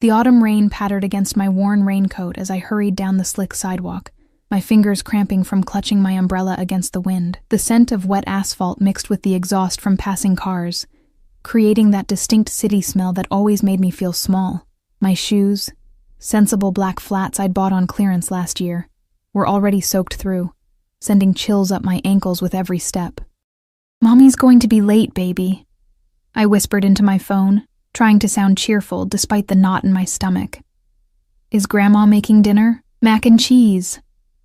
The autumn rain pattered against my worn raincoat as I hurried down the slick sidewalk, my fingers cramping from clutching my umbrella against the wind. The scent of wet asphalt mixed with the exhaust from passing cars, creating that distinct city smell that always made me feel small. My shoes, sensible black flats I'd bought on clearance last year, were already soaked through, sending chills up my ankles with every step. "Mommy's going to be late, baby," I whispered into my phone, trying to sound cheerful despite the knot in my stomach. "Is Grandma making dinner? Mac and cheese."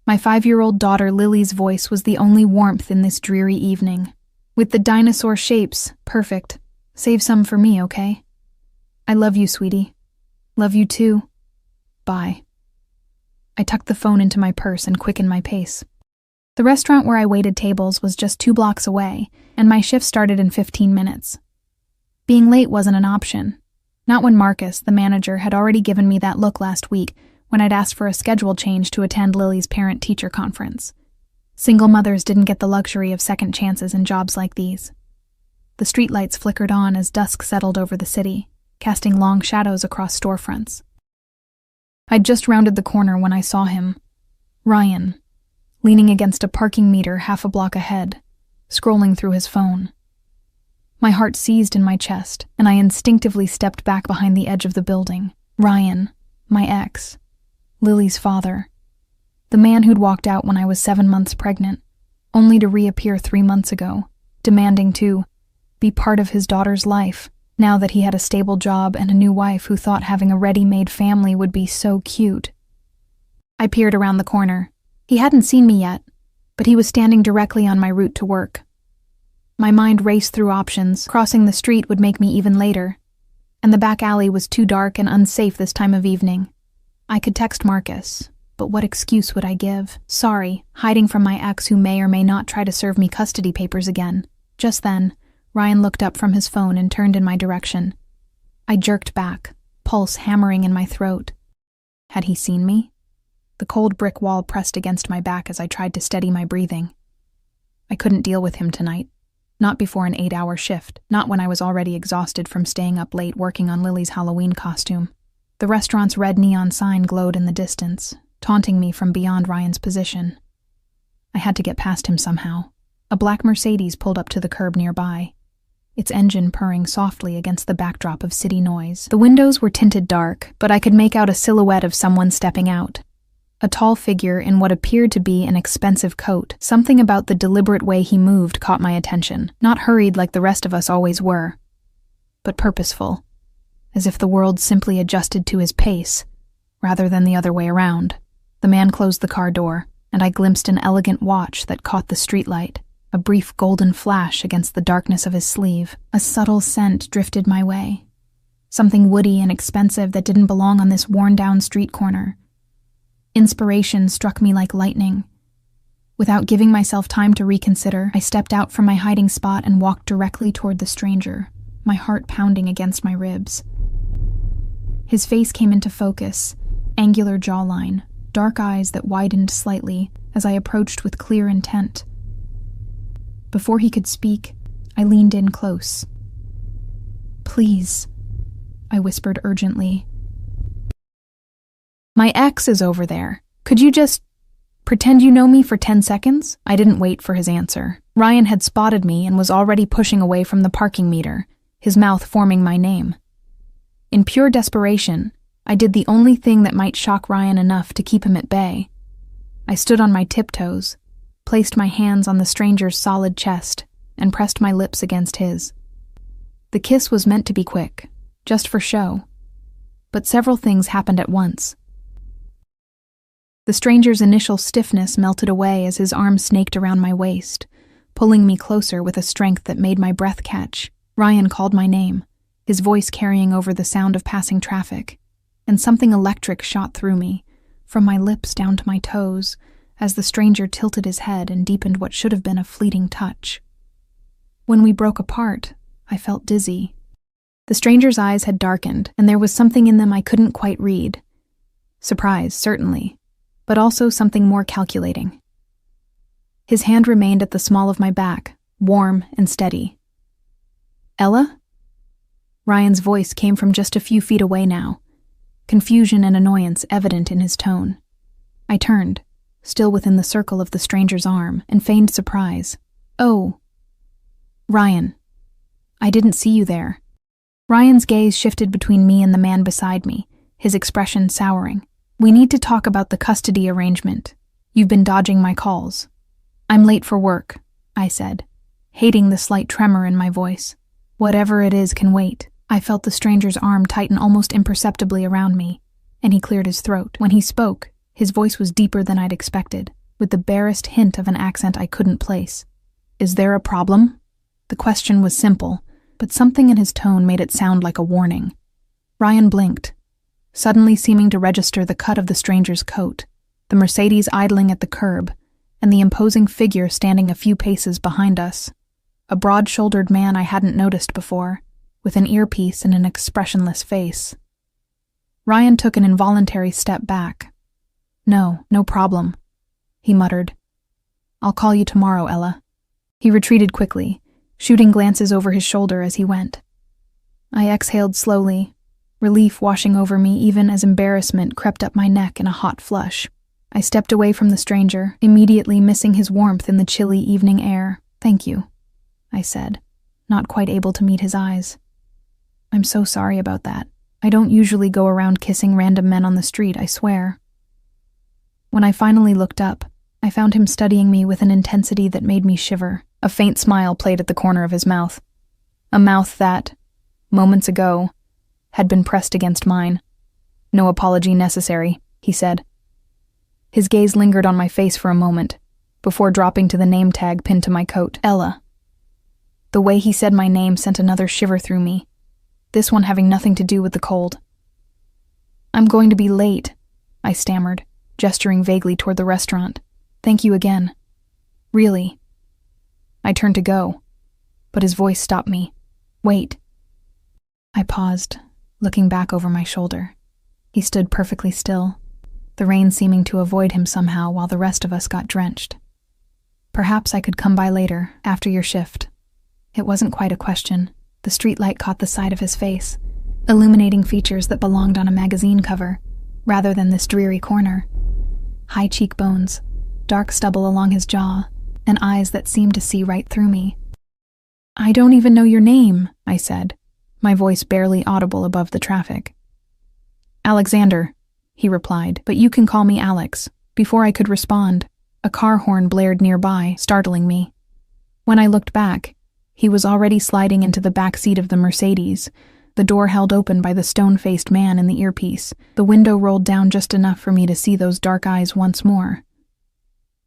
My 5-year-old daughter Lily's voice was the only warmth in this dreary evening. "With the dinosaur shapes, perfect. Save some for me, okay? I love you, sweetie. Love you too. Bye." I tucked the phone into my purse and quickened my pace. The restaurant where I waited tables was just 2 blocks away, and my shift started in 15 minutes. Being late wasn't an option. Not when Marcus, the manager, had already given me that look last week when I'd asked for a schedule change to attend Lily's parent-teacher conference. Single mothers didn't get the luxury of second chances in jobs like these. The streetlights flickered on as dusk settled over the city, casting long shadows across storefronts. I'd just rounded the corner when I saw him, Ryan, leaning against a parking meter half a block ahead, scrolling through his phone. My heart seized in my chest, and I instinctively stepped back behind the edge of the building. Ryan, my ex, Lily's father, the man who'd walked out when I was 7 months pregnant, only to reappear 3 months ago, demanding to be part of his daughter's life, now that he had a stable job and a new wife who thought having a ready-made family would be so cute. I peered around the corner. He hadn't seen me yet, but he was standing directly on my route to work. My mind raced through options. Crossing the street would make me even later, and the back alley was too dark and unsafe this time of evening. I could text Marcus, but what excuse would I give? Sorry, hiding from my ex who may or may not try to serve me custody papers again. Just then, Ryan looked up from his phone and turned in my direction. I jerked back, pulse hammering in my throat. Had he seen me? The cold brick wall pressed against my back as I tried to steady my breathing. I couldn't deal with him tonight. Not before an 8-hour shift, not when I was already exhausted from staying up late working on Lily's Halloween costume. The restaurant's red neon sign glowed in the distance, taunting me from beyond Ryan's position. I had to get past him somehow. A black Mercedes pulled up to the curb nearby, its engine purring softly against the backdrop of city noise. The windows were tinted dark, but I could make out a silhouette of someone stepping out. A tall figure in what appeared to be an expensive coat. Something about the deliberate way he moved caught my attention, not hurried like the rest of us always were, but purposeful, as if the world simply adjusted to his pace, rather than the other way around. The man closed the car door, and I glimpsed an elegant watch that caught the streetlight, a brief golden flash against the darkness of his sleeve. A subtle scent drifted my way, something woody and expensive that didn't belong on this worn-down street corner. Inspiration struck me like lightning. Without giving myself time to reconsider, I stepped out from my hiding spot and walked directly toward the stranger, my heart pounding against my ribs. His face came into focus, angular jawline, dark eyes that widened slightly as I approached with clear intent. Before he could speak, I leaned in close. "Please," I whispered urgently. "My ex is over there. Could you just pretend you know me for 10 seconds? I didn't wait for his answer. Ryan had spotted me and was already pushing away from the parking meter, his mouth forming my name. In pure desperation, I did the only thing that might shock Ryan enough to keep him at bay. I stood on my tiptoes, placed my hands on the stranger's solid chest, and pressed my lips against his. The kiss was meant to be quick, just for show. But several things happened at once. The stranger's initial stiffness melted away as his arm snaked around my waist, pulling me closer with a strength that made my breath catch. Ryan called my name, his voice carrying over the sound of passing traffic, and something electric shot through me, from my lips down to my toes, as the stranger tilted his head and deepened what should have been a fleeting touch. When we broke apart, I felt dizzy. The stranger's eyes had darkened, and there was something in them I couldn't quite read. Surprise, certainly, but also something more calculating. His hand remained at the small of my back, warm and steady. "Ella?" Ryan's voice came from just a few feet away now, confusion and annoyance evident in his tone. I turned, still within the circle of the stranger's arm, and feigned surprise. "Oh, Ryan. I didn't see you there." Ryan's gaze shifted between me and the man beside me, his expression souring. "We need to talk about the custody arrangement. You've been dodging my calls." "I'm late for work," I said, hating the slight tremor in my voice. "Whatever it is can wait." I felt the stranger's arm tighten almost imperceptibly around me, and he cleared his throat. When he spoke, his voice was deeper than I'd expected, with the barest hint of an accent I couldn't place. "Is there a problem?" The question was simple, but something in his tone made it sound like a warning. Ryan blinked, suddenly seeming to register the cut of the stranger's coat, the Mercedes idling at the curb, and the imposing figure standing a few paces behind us. A broad-shouldered man I hadn't noticed before, with an earpiece and an expressionless face. Ryan took an involuntary step back. No problem," he muttered. "I'll call you tomorrow, Ella." He retreated quickly, shooting glances over his shoulder as he went. I exhaled slowly, relief washing over me even as embarrassment crept up my neck in a hot flush. I stepped away from the stranger, immediately missing his warmth in the chilly evening air. "Thank you," I said, not quite able to meet his eyes. "I'm so sorry about that. I don't usually go around kissing random men on the street, I swear." When I finally looked up, I found him studying me with an intensity that made me shiver. A faint smile played at the corner of his mouth. A mouth that, moments ago, had been pressed against mine. "No apology necessary," he said. His gaze lingered on my face for a moment, before dropping to the name tag pinned to my coat. Ella. The way he said my name sent another shiver through me, this one having nothing to do with the cold. "I'm going to be late," I stammered, gesturing vaguely toward the restaurant. "Thank you again. Really." I turned to go, but his voice stopped me. "Wait." I paused, looking back over my shoulder. He stood perfectly still, the rain seeming to avoid him somehow while the rest of us got drenched. "Perhaps I could come by later, after your shift." It wasn't quite a question. The streetlight caught the side of his face, illuminating features that belonged on a magazine cover, rather than this dreary corner. High cheekbones, dark stubble along his jaw, and eyes that seemed to see right through me. "I don't even know your name," I said, my voice barely audible above the traffic. "Alexander," he replied, "but you can call me Alex." Before I could respond, a car horn blared nearby, startling me. When I looked back, he was already sliding into the back seat of the Mercedes, the door held open by the stone-faced man in the earpiece, the window rolled down just enough for me to see those dark eyes once more.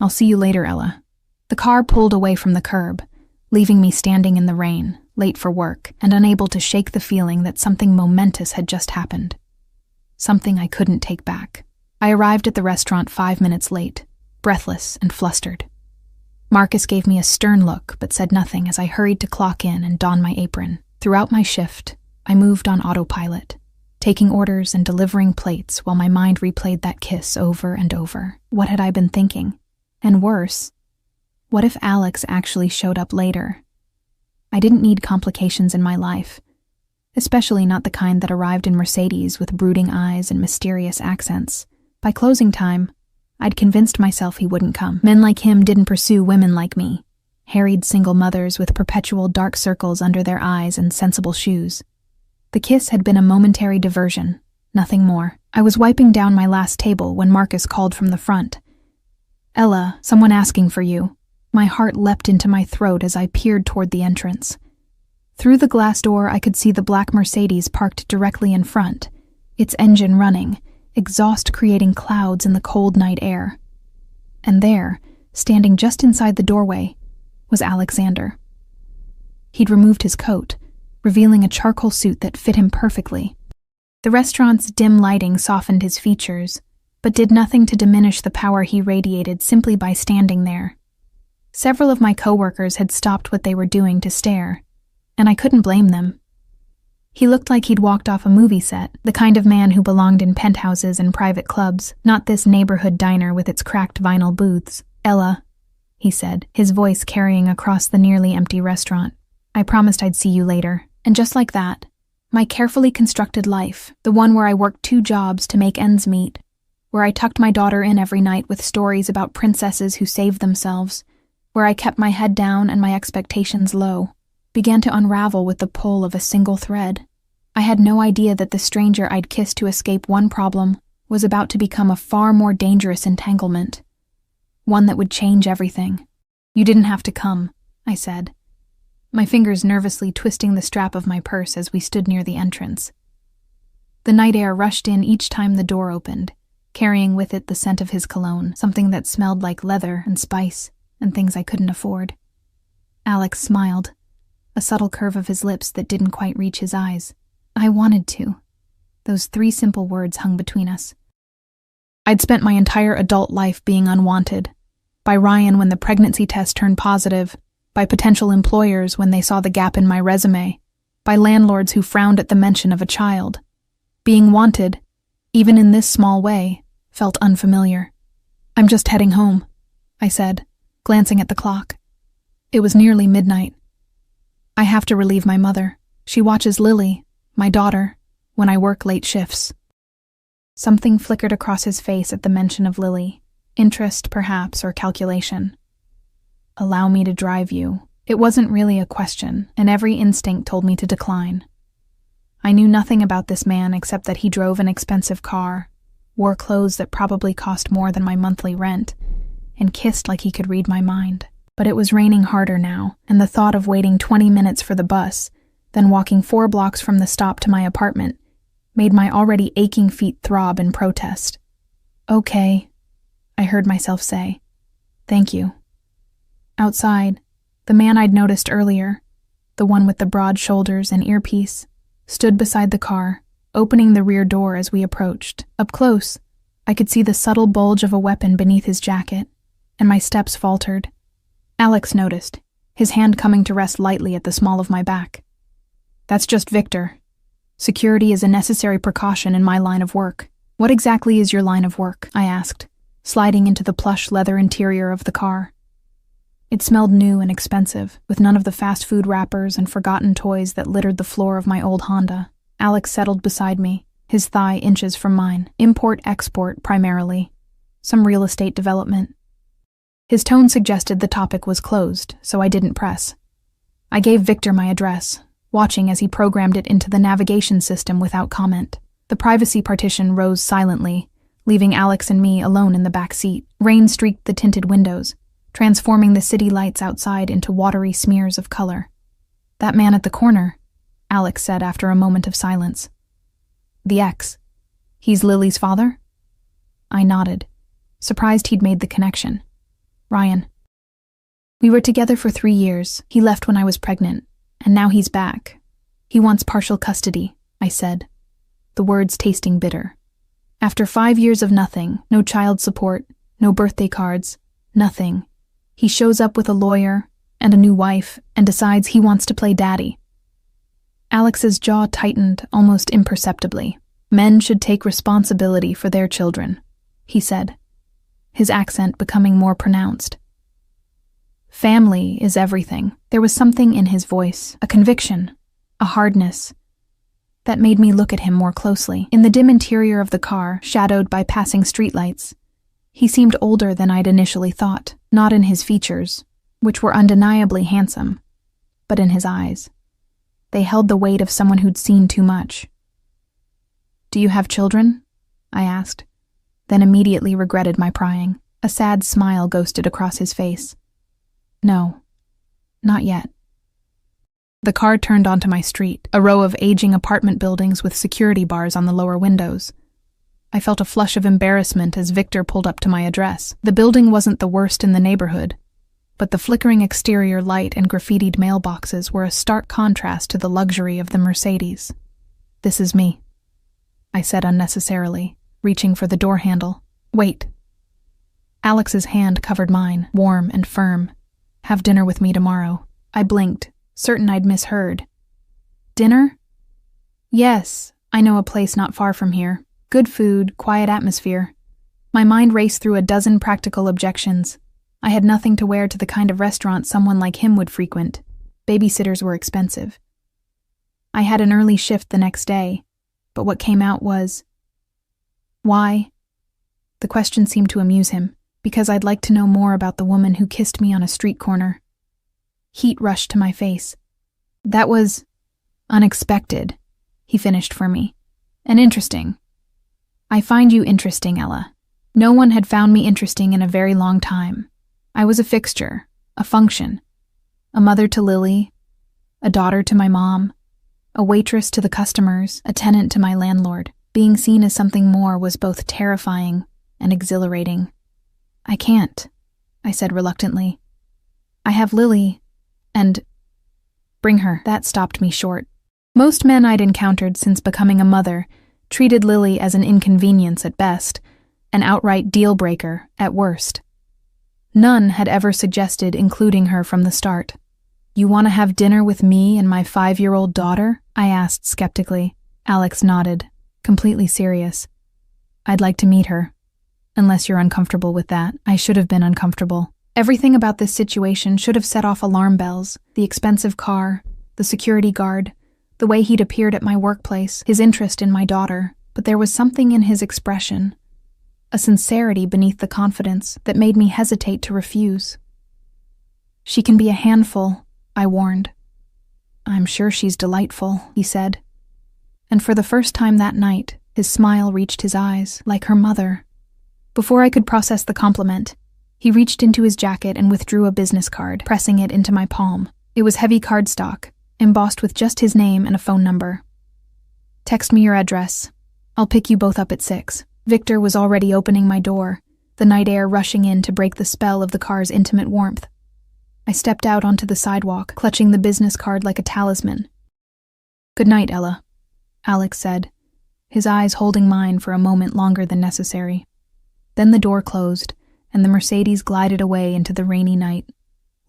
"I'll see you later, Ella." The car pulled away from the curb, leaving me standing in the rain, late for work, and unable to shake the feeling that something momentous had just happened. Something I couldn't take back. I arrived at the restaurant 5 minutes late, breathless and flustered. Marcus gave me a stern look but said nothing as I hurried to clock in and don my apron. Throughout my shift, I moved on autopilot, taking orders and delivering plates while my mind replayed that kiss over and over. What had I been thinking? And worse, what if Alex actually showed up later? I didn't need complications in my life, especially not the kind that arrived in Mercedes with brooding eyes and mysterious accents. By closing time, I'd convinced myself he wouldn't come. Men like him didn't pursue women like me, harried single mothers with perpetual dark circles under their eyes and sensible shoes. The kiss had been a momentary diversion, nothing more. I was wiping down my last table when Marcus called from the front. "Ella, someone asking for you." My heart leapt into my throat as I peered toward the entrance. Through the glass door I could see the black Mercedes parked directly in front, its engine running, exhaust creating clouds in the cold night air. And there, standing just inside the doorway, was Alexander. He'd removed his coat, revealing a charcoal suit that fit him perfectly. The restaurant's dim lighting softened his features, but did nothing to diminish the power he radiated simply by standing there. Several of my coworkers had stopped what they were doing to stare, and I couldn't blame them. He looked like he'd walked off a movie set, the kind of man who belonged in penthouses and private clubs, not this neighborhood diner with its cracked vinyl booths. "Ella," he said, his voice carrying across the nearly empty restaurant. "I promised I'd see you later." And just like that, My carefully constructed life, the one where I worked 2 jobs to make ends meet, where I tucked my daughter in every night with stories about princesses who saved themselves, where I kept my head down and my expectations low, began to unravel with the pull of a single thread. I had no idea that the stranger I'd kissed to escape one problem was about to become a far more dangerous entanglement, one that would change everything. "You didn't have to come," I said, my fingers nervously twisting the strap of my purse as we stood near the entrance. The night air rushed in each time the door opened, carrying with it the scent of his cologne, something that smelled like leather and spice and things I couldn't afford. Alex smiled, a subtle curve of his lips that didn't quite reach his eyes. I wanted to. Those 3 simple words hung between us. I'd spent my entire adult life being unwanted, by Ryan when the pregnancy test turned positive, by potential employers when they saw the gap in my resume, by landlords who frowned at the mention of a child. Being wanted, even in this small way, felt unfamiliar. "I'm just heading home," I said, glancing at the clock. It was nearly midnight. "I have to relieve my mother. She watches Lily, my daughter, when I work late shifts." Something flickered across his face at the mention of Lily. Interest, perhaps, or calculation. "Allow me to drive you." It wasn't really a question, and every instinct told me to decline. I knew nothing about this man except that he drove an expensive car, wore clothes that probably cost more than my monthly rent, and kissed like he could read my mind. But it was raining harder now, and the thought of waiting 20 minutes for the bus, then walking 4 blocks from the stop to my apartment, made my already aching feet throb in protest. "Okay," I heard myself say. "Thank you." Outside, the man I'd noticed earlier, the one with the broad shoulders and earpiece, stood beside the car, opening the rear door as we approached. Up close, I could see the subtle bulge of a weapon beneath his jacket, and my steps faltered. Alex noticed, his hand coming to rest lightly at the small of my back. "That's just Victor. Security is a necessary precaution in my line of work." "What exactly is your line of work?" I asked, sliding into the plush leather interior of the car. It smelled new and expensive, with none of the fast food wrappers and forgotten toys that littered the floor of my old Honda. Alex settled beside me, his thigh inches from mine. Import-export, primarily. Some real estate development. His tone suggested the topic was closed, so I didn't press. I gave Victor my address, watching as he programmed it into the navigation system without comment. The privacy partition rose silently, leaving Alex and me alone in the back seat. Rain streaked the tinted windows, transforming the city lights outside into watery smears of color. "That man at the corner," Alex said after a moment of silence. "The ex. He's Lily's father?" I nodded, surprised he'd made the connection. "Ryan. We were together for 3 years. He left when I was pregnant, and now he's back. He wants partial custody," I said, the words tasting bitter. "After 5 years of nothing, no child support, no birthday cards, nothing, he shows up with a lawyer and a new wife and decides he wants to play daddy." Alex's jaw tightened almost imperceptibly. "Men should take responsibility for their children," he said, his accent becoming more pronounced. "Family is everything." There was something in his voice, a conviction, a hardness, that made me look at him more closely. In the dim interior of the car, shadowed by passing streetlights, he seemed older than I'd initially thought, not in his features, which were undeniably handsome, but in his eyes. They held the weight of someone who'd seen too much. "Do you have children?" I asked, then immediately regretted my prying. A sad smile ghosted across his face. "No, not yet." The car turned onto my street, a row of aging apartment buildings with security bars on the lower windows. I felt a flush of embarrassment as Victor pulled up to my address. The building wasn't the worst in the neighborhood, but the flickering exterior light and graffitied mailboxes were a stark contrast to the luxury of the Mercedes. "This is me," I said unnecessarily, reaching for the door handle. "Wait." Alex's hand covered mine, warm and firm. "Have dinner with me tomorrow." I blinked, certain I'd misheard. "Dinner?" "Yes, I know a place not far from here. Good food, quiet atmosphere." My mind raced through a dozen practical objections. I had nothing to wear to the kind of restaurant someone like him would frequent. Babysitters were expensive. I had an early shift the next day, but what came out was, "Why?" The question seemed to amuse him, because I'd like to know more about the woman who kissed me on a street corner. Heat rushed to my face. "That was unexpected," he finished for me, "and interesting." "I find you interesting, Ella. No one had found me interesting in a very long time. I was a fixture, a function, a mother to Lily, a daughter to my mom, a waitress to the customers, a tenant to my landlord. Being seen as something more was both terrifying and exhilarating. "I can't," I said reluctantly. "I have Lily, and bring her." That stopped me short. Most men I'd encountered since becoming a mother treated Lily as an inconvenience at best, an outright deal-breaker at worst. None had ever suggested including her from the start. "You want to have dinner with me and my 5-year-old daughter?" I asked skeptically. Alex nodded, completely serious. "I'd like to meet her. Unless you're uncomfortable with that." I should have been uncomfortable. Everything about this situation should have set off alarm bells. The expensive car, the security guard, the way he'd appeared at my workplace, his interest in my daughter. But there was something in his expression, a sincerity beneath the confidence, that made me hesitate to refuse. "She can be a handful," I warned. "I'm sure she's delightful," he said. And for the first time that night, his smile reached his eyes, like her mother. Before I could process the compliment, he reached into his jacket and withdrew a business card, pressing it into my palm. It was heavy cardstock, embossed with just his name and a phone number. "Text me your address. I'll pick you both up at 6. Victor was already opening my door, the night air rushing in to break the spell of the car's intimate warmth. I stepped out onto the sidewalk, clutching the business card like a talisman. "Good night, Ella," Alex said, his eyes holding mine for a moment longer than necessary. Then the door closed, and the Mercedes glided away into the rainy night,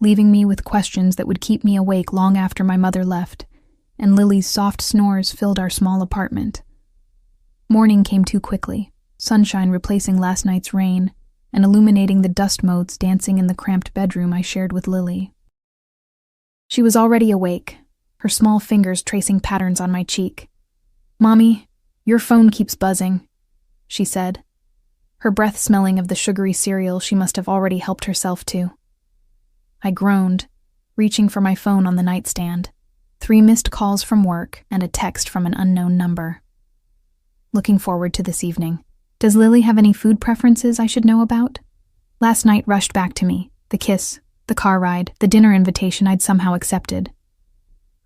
leaving me with questions that would keep me awake long after my mother left, and Lily's soft snores filled our small apartment. Morning came too quickly, sunshine replacing last night's rain, and illuminating the dust motes dancing in the cramped bedroom I shared with Lily. She was already awake, her small fingers tracing patterns on my cheek. "Mommy, your phone keeps buzzing," she said, her breath smelling of the sugary cereal she must have already helped herself to. I groaned, reaching for my phone on the nightstand. 3 missed calls from work and a text from an unknown number. Looking forward to this evening. Does Lily have any food preferences I should know about? Last night rushed back to me, the kiss, the car ride, the dinner invitation I'd somehow accepted.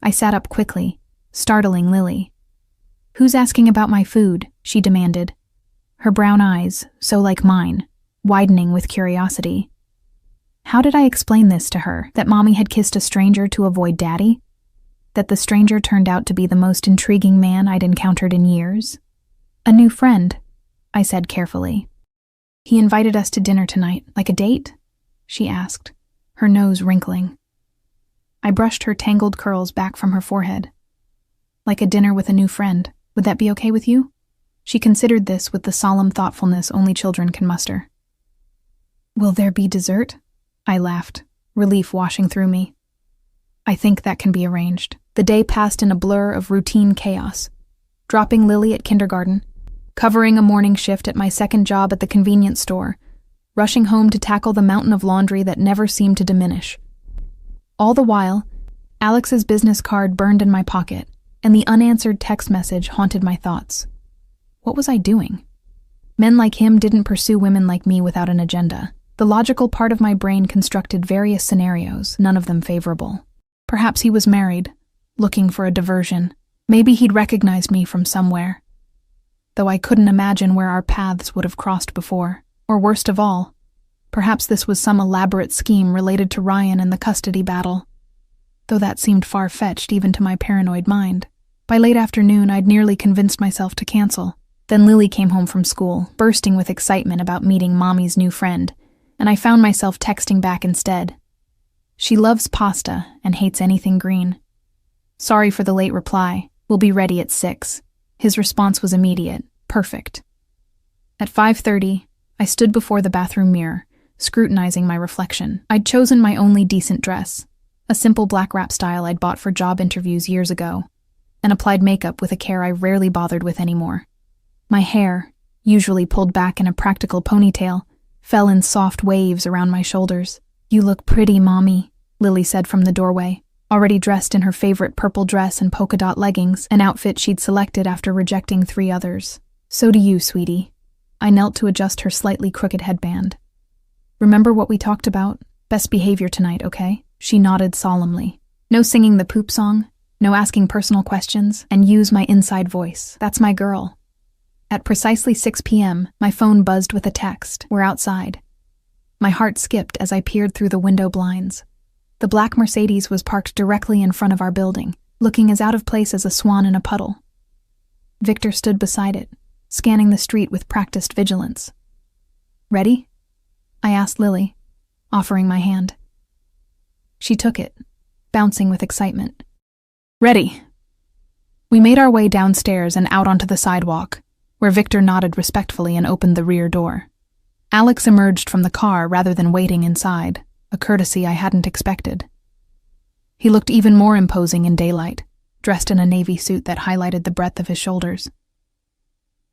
I sat up quickly, startling Lily. "Who's asking about my food?" she demanded, her brown eyes, so like mine, widening with curiosity. How did I explain this to her, that Mommy had kissed a stranger to avoid Daddy? That the stranger turned out to be the most intriguing man I'd encountered in years? "A new friend," I said carefully. "He invited us to dinner tonight, like a date?" she asked, her nose wrinkling. I brushed her tangled curls back from her forehead. "Like a dinner with a new friend. Would that be okay with you?" She considered this with the solemn thoughtfulness only children can muster. "Will there be dessert?" I laughed, relief washing through me. "I think that can be arranged." The day passed in a blur of routine chaos. Dropping Lily at kindergarten, covering a morning shift at my second job at the convenience store, rushing home to tackle the mountain of laundry that never seemed to diminish. All the while, Alex's business card burned in my pocket, and the unanswered text message haunted my thoughts. What was I doing? Men like him didn't pursue women like me without an agenda. The logical part of my brain constructed various scenarios, none of them favorable. Perhaps he was married, looking for a diversion. Maybe he'd recognized me from somewhere, though I couldn't imagine where our paths would have crossed before. Or worst of all, perhaps this was some elaborate scheme related to Ryan and the custody battle, though that seemed far-fetched even to my paranoid mind. By late afternoon, I'd nearly convinced myself to cancel. Then Lily came home from school, bursting with excitement about meeting Mommy's new friend, and I found myself texting back instead. She loves pasta and hates anything green. "Sorry for the late reply. We'll be ready at 6. His response was immediate. Perfect. At 5:30, I stood before the bathroom mirror, scrutinizing my reflection. I'd chosen my only decent dress, a simple black wrap style I'd bought for job interviews years ago. and applied makeup with a care I rarely bothered with anymore. My hair, usually pulled back in a practical ponytail, fell in soft waves around my shoulders. "You look pretty, Mommy," Lily said from the doorway, already dressed in her favorite purple dress and polka dot leggings, an outfit she'd selected after rejecting 3 others. "So do you, sweetie." I knelt to adjust her slightly crooked headband. "Remember what we talked about? Best behavior tonight, okay?" She nodded solemnly. "No singing the poop song, no asking personal questions, and use my inside voice. That's my girl." At precisely 6 p.m., my phone buzzed with a text. "We're outside." My heart skipped as I peered through the window blinds. The black Mercedes was parked directly in front of our building, looking as out of place as a swan in a puddle. Victor stood beside it, scanning the street with practiced vigilance. "Ready?" I asked Lily, offering my hand. She took it, bouncing with excitement. "Ready." We made our way downstairs and out onto the sidewalk, where Victor nodded respectfully and opened the rear door. Alex emerged from the car rather than waiting inside, a courtesy I hadn't expected. He looked even more imposing in daylight, dressed in a navy suit that highlighted the breadth of his shoulders.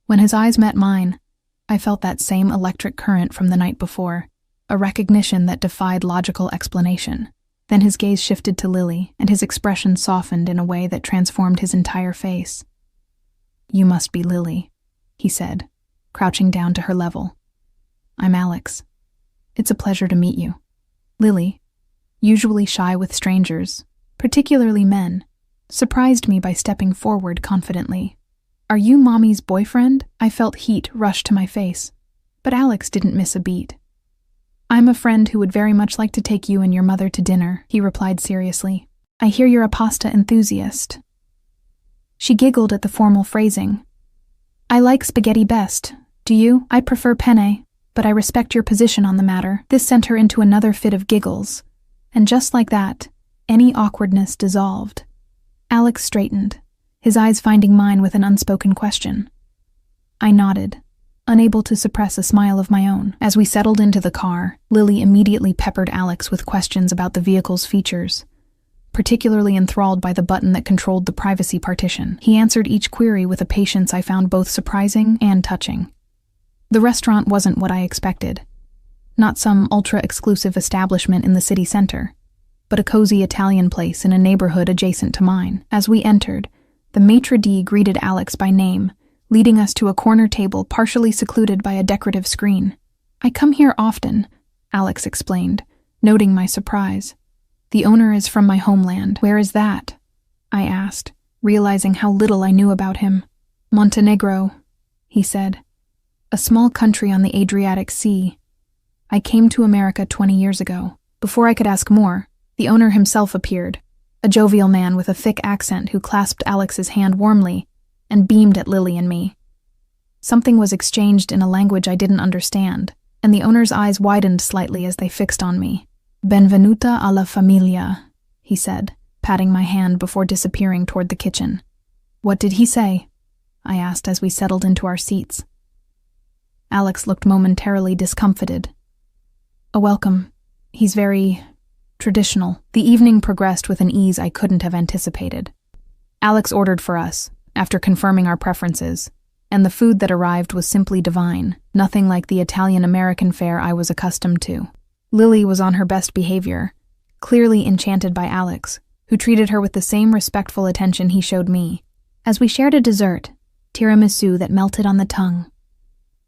When his eyes met mine, I felt that same electric current from the night before, a recognition that defied logical explanation. Then his gaze shifted to Lily, and his expression softened in a way that transformed his entire face. "You must be Lily," he said, crouching down to her level. "I'm Alex. It's a pleasure to meet you." Lily, usually shy with strangers, particularly men, surprised me by stepping forward confidently. "Are you Mommy's boyfriend?" I felt heat rush to my face, but Alex didn't miss a beat. "I'm a friend who would very much like to take you and your mother to dinner," he replied seriously. "I hear you're a pasta enthusiast." She giggled at the formal phrasing. "I like spaghetti best. Do you? I prefer penne, but I respect your position on the matter." This sent her into another fit of giggles, and just like that, any awkwardness dissolved. Alex straightened, his eyes finding mine with an unspoken question. I nodded, unable to suppress a smile of my own. As we settled into the car, Lily immediately peppered Alex with questions about the vehicle's features, particularly enthralled by the button that controlled the privacy partition. He answered each query with a patience I found both surprising and touching. The restaurant wasn't what I expected. Not some ultra-exclusive establishment in the city center, but a cozy Italian place in a neighborhood adjacent to mine. As we entered, the maitre d' greeted Alex by name, leading us to a corner table partially secluded by a decorative screen. "I come here often," Alex explained, noting my surprise. "The owner is from my homeland." "Where is that?" I asked, realizing how little I knew about him. "Montenegro," he said. "A small country on the Adriatic Sea. I came to America 20 years ago." Before I could ask more, the owner himself appeared, a jovial man with a thick accent who clasped Alex's hand warmly and beamed at Lily and me. Something was exchanged in a language I didn't understand, and the owner's eyes widened slightly as they fixed on me. "Benvenuta alla familia," he said, patting my hand before disappearing toward the kitchen. "What did he say?" I asked as we settled into our seats. Alex looked momentarily discomfited. "A welcome. He's very traditional." The evening progressed with an ease I couldn't have anticipated. Alex ordered for us, after confirming our preferences, and the food that arrived was simply divine, nothing like the Italian-American fare I was accustomed to. Lily was on her best behavior, clearly enchanted by Alex, who treated her with the same respectful attention he showed me. As we shared a dessert, tiramisu that melted on the tongue,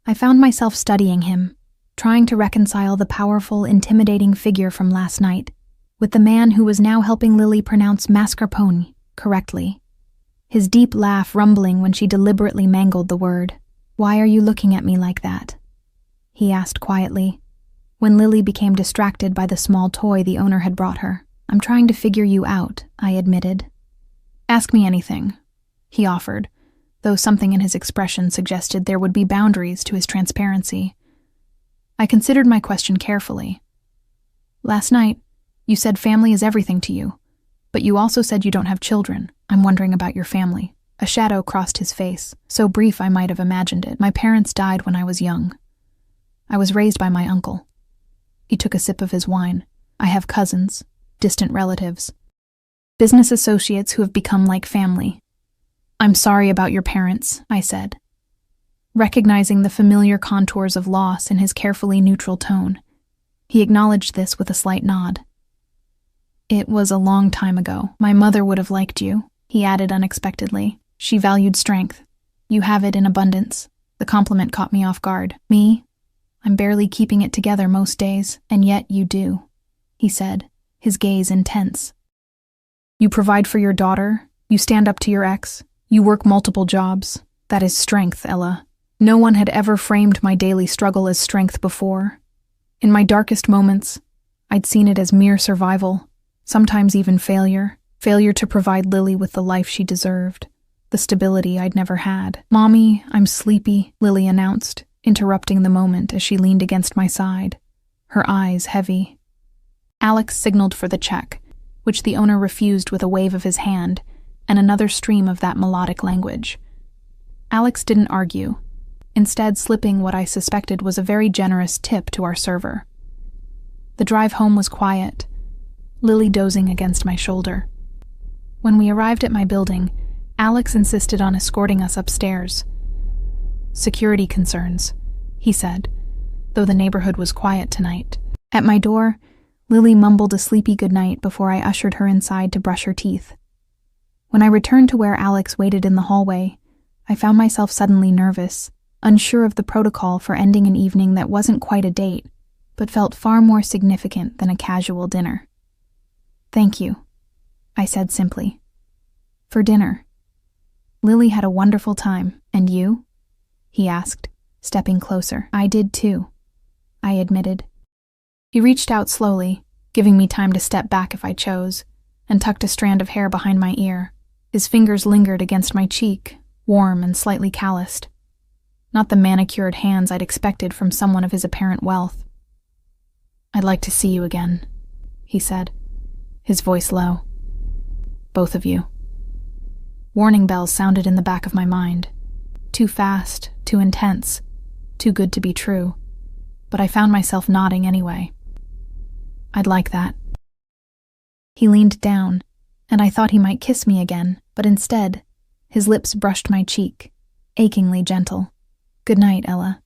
I found myself studying him, trying to reconcile the powerful, intimidating figure from last night with the man who was now helping Lily pronounce mascarpone correctly. His deep laugh rumbling when she deliberately mangled the word. "Why are you looking at me like that?" he asked quietly, when Lily became distracted by the small toy the owner had brought her. "I'm trying to figure you out," I admitted. "Ask me anything," he offered, though something in his expression suggested there would be boundaries to his transparency. I considered my question carefully. "Last night, you said family is everything to you, but you also said you don't have children. I'm wondering about your family." A shadow crossed his face, so brief I might have imagined it. "My parents died when I was young. I was raised by my uncle." He took a sip of his wine. "I have cousins, distant relatives, business associates who have become like family. "I'm sorry about your parents," I said, recognizing the familiar contours of loss in his carefully neutral tone. He acknowledged this with a slight nod. "It was a long time ago. My mother would have liked you," he added unexpectedly. "She valued strength. You have it in abundance." The compliment caught me off guard. "Me? I'm barely keeping it together most days, and yet you do," he said, his gaze intense. "You provide for your daughter, you stand up to your ex, you work multiple jobs. That is strength, Ella. No one had ever framed my daily struggle as strength before. In my darkest moments, I'd seen it as mere survival, sometimes even failure to provide Lily with the life she deserved, the stability I'd never had. "Mommy, I'm sleepy," Lily announced, interrupting the moment as she leaned against my side, her eyes heavy. Alex signaled for the check, which the owner refused with a wave of his hand and another stream of that melodic language. Alex didn't argue, instead slipping what I suspected was a very generous tip to our server. The drive home was quiet, Lily dozing against my shoulder. When we arrived at my building, Alex insisted on escorting us upstairs. "Security concerns," he said, though the neighborhood was quiet tonight. At my door, Lily mumbled a sleepy goodnight before I ushered her inside to brush her teeth. When I returned to where Alex waited in the hallway, I found myself suddenly nervous, unsure of the protocol for ending an evening that wasn't quite a date, but felt far more significant than a casual dinner. "Thank you," I said simply. "For dinner. Lily had a wonderful time, and you?" he asked, stepping closer. "I did too," I admitted. He reached out slowly, giving me time to step back if I chose, and tucked a strand of hair behind my ear. His fingers lingered against my cheek, warm and slightly calloused. Not the manicured hands I'd expected from someone of his apparent wealth. "I'd like to see you again," he said, his voice low. "Both of you." Warning bells sounded in the back of my mind. Too fast, too intense, too good to be true. But I found myself nodding anyway. "I'd like that." He leaned down, and I thought he might kiss me again, but instead, his lips brushed my cheek, achingly gentle. "Good night, Ella."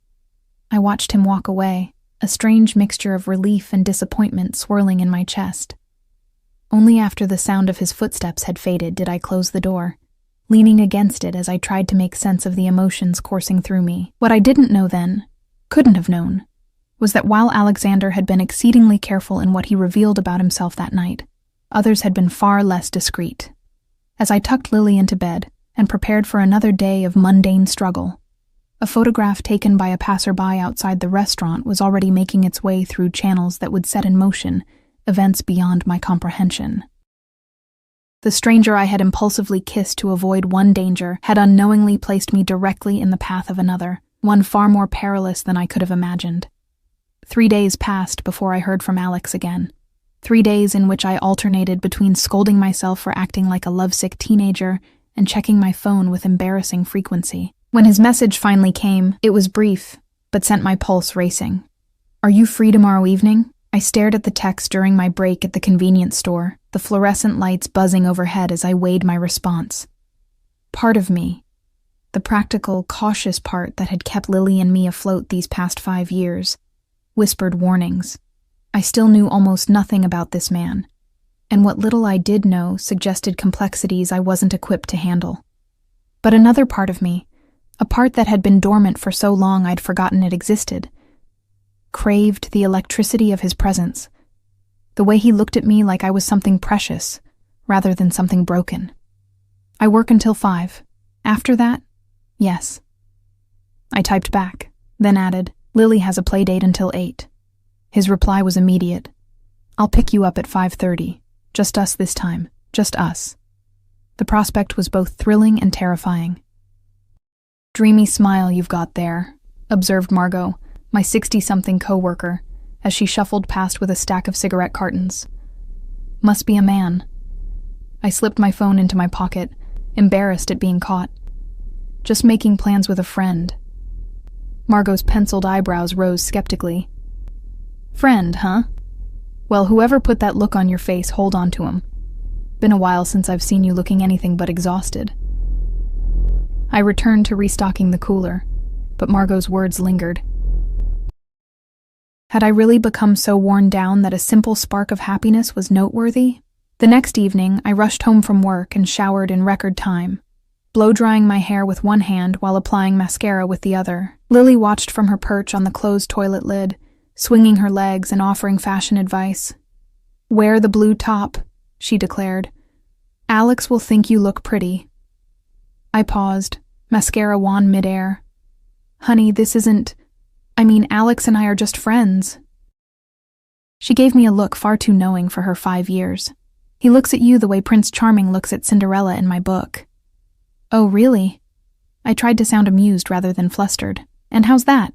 I watched him walk away, a strange mixture of relief and disappointment swirling in my chest. Only after the sound of his footsteps had faded did I close the door, leaning against it as I tried to make sense of the emotions coursing through me. What I didn't know then, couldn't have known, was that while Alexander had been exceedingly careful in what he revealed about himself that night, others had been far less discreet. As I tucked Lily into bed and prepared for another day of mundane struggle, a photograph taken by a passerby outside the restaurant was already making its way through channels that would set in motion events beyond my comprehension. The stranger I had impulsively kissed to avoid one danger had unknowingly placed me directly in the path of another, one far more perilous than I could have imagined. 3 days passed before I heard from Alex again. 3 days in which I alternated between scolding myself for acting like a lovesick teenager and checking my phone with embarrassing frequency. When his message finally came, it was brief, but sent my pulse racing. "Are you free tomorrow evening?" I stared at the text during my break at the convenience store, the fluorescent lights buzzing overhead as I weighed my response. Part of me, the practical, cautious part that had kept Lily and me afloat these past 5 years, whispered warnings. I still knew almost nothing about this man, and what little I did know suggested complexities I wasn't equipped to handle. But another part of me, a part that had been dormant for so long I'd forgotten it existed, craved the electricity of his presence, the way he looked at me like I was something precious, rather than something broken. "I work until 5. After that, yes." I typed back, then added, "Lily has a play date until 8. His reply was immediate. "I'll pick you up at 5:30. Just us this time. Just us." The prospect was both thrilling and terrifying. "Dreamy smile you've got there," observed Margot, my 60-something co-worker, as she shuffled past with a stack of cigarette cartons. "Must be a man." I slipped my phone into my pocket, embarrassed at being caught. "Just making plans with a friend." Margot's penciled eyebrows rose skeptically. "Friend, huh? Well, whoever put that look on your face, hold on to him. Been a while since I've seen you looking anything but exhausted." I returned to restocking the cooler, but Margot's words lingered. Had I really become so worn down that a simple spark of happiness was noteworthy? The next evening, I rushed home from work and showered in record time, blow-drying my hair with one hand while applying mascara with the other. Lily watched from her perch on the closed toilet lid, swinging her legs and offering fashion advice. "Wear the blue top," she declared. "Alex will think you look pretty." I paused, mascara wand midair. "Honey, this isn't... Alex and I are just friends." She gave me a look far too knowing for her 5 years. "He looks at you the way Prince Charming looks at Cinderella in my book." "Oh, really?" I tried to sound amused rather than flustered. "And how's that?"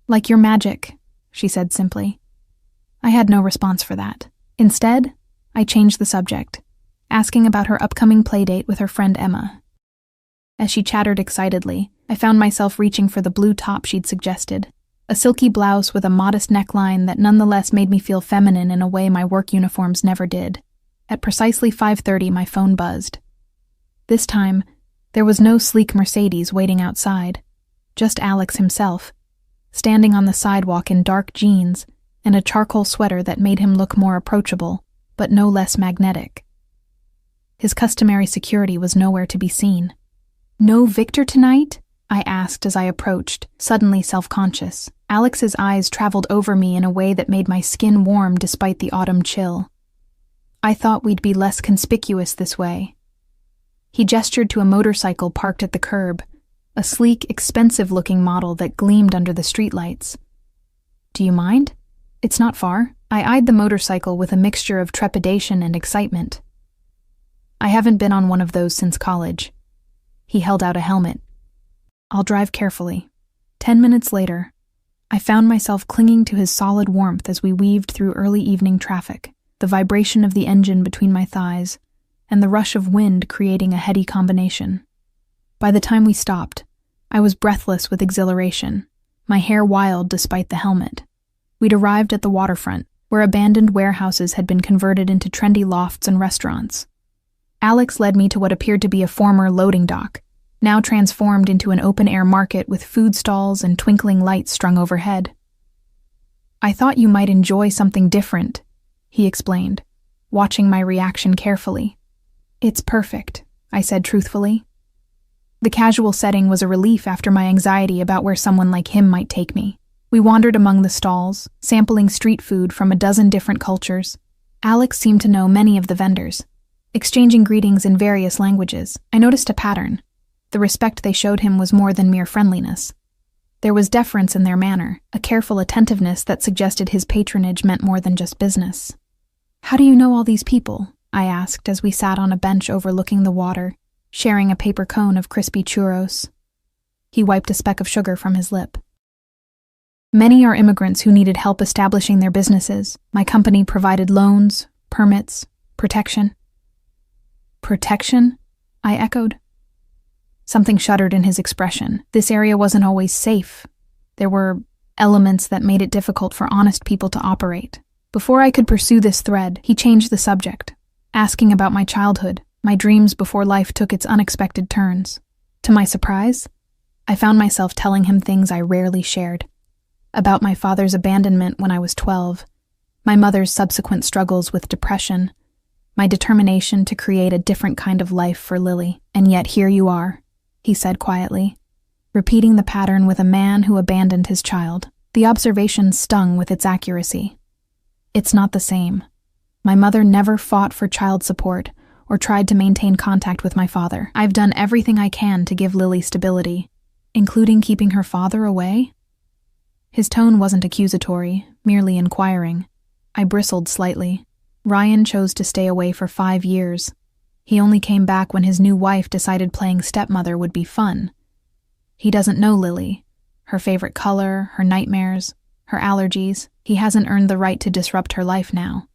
"Like your magic," she said simply. I had no response for that. Instead, I changed the subject, asking about her upcoming playdate with her friend Emma. As she chattered excitedly, I found myself reaching for the blue top she'd suggested, a silky blouse with a modest neckline that nonetheless made me feel feminine in a way my work uniforms never did. At precisely 5:30, my phone buzzed. This time, there was no sleek Mercedes waiting outside, just Alex himself, standing on the sidewalk in dark jeans and a charcoal sweater that made him look more approachable, but no less magnetic. His customary security was nowhere to be seen. "No Victor tonight?" I asked as I approached, suddenly self-conscious. Alex's eyes traveled over me in a way that made my skin warm despite the autumn chill. "I thought we'd be less conspicuous this way." He gestured to a motorcycle parked at the curb, a sleek, expensive-looking model that gleamed under the streetlights. "Do you mind? It's not far." I eyed the motorcycle with a mixture of trepidation and excitement. "I haven't been on one of those since college." He held out a helmet. "I'll drive carefully." 10 minutes later, I found myself clinging to his solid warmth as we weaved through early evening traffic, the vibration of the engine between my thighs, and the rush of wind creating a heady combination. By the time we stopped, I was breathless with exhilaration, my hair wild despite the helmet. We'd arrived at the waterfront, where abandoned warehouses had been converted into trendy lofts and restaurants. Alex led me to what appeared to be a former loading dock, now transformed into an open-air market with food stalls and twinkling lights strung overhead. "I thought you might enjoy something different," he explained, watching my reaction carefully. "It's perfect," I said truthfully. The casual setting was a relief after my anxiety about where someone like him might take me. We wandered among the stalls, sampling street food from a dozen different cultures. Alex seemed to know many of the vendors. Exchanging greetings in various languages, I noticed a pattern. The respect they showed him was more than mere friendliness. There was deference in their manner, a careful attentiveness that suggested his patronage meant more than just business. "How do you know all these people?" I asked as we sat on a bench overlooking the water, sharing a paper cone of crispy churros. He wiped a speck of sugar from his lip. "Many are immigrants who needed help establishing their businesses. My company provided loans, permits, protection." "Protection?" I echoed. Something shuddered in his expression. This area wasn't always safe. There were elements that made it difficult for honest people to operate. Before I could pursue this thread, he changed the subject, asking about my childhood, my dreams before life took its unexpected turns. To my surprise, I found myself telling him things I rarely shared. About my father's abandonment when I was 12, my mother's subsequent struggles with depression, my determination to create a different kind of life for Lily. "And yet here you are," he said quietly, repeating the pattern with a man who abandoned his child. The observation stung with its accuracy. It's not the same. My mother never fought for child support or tried to maintain contact with my father. I've done everything I can to give Lily stability, including keeping her father away. His tone wasn't accusatory, merely inquiring. I bristled slightly. Ryan chose to stay away for 5 years. He only came back when his new wife decided playing stepmother would be fun. He doesn't know Lily, her favorite color, her nightmares, her allergies. He hasn't earned the right to disrupt her life now.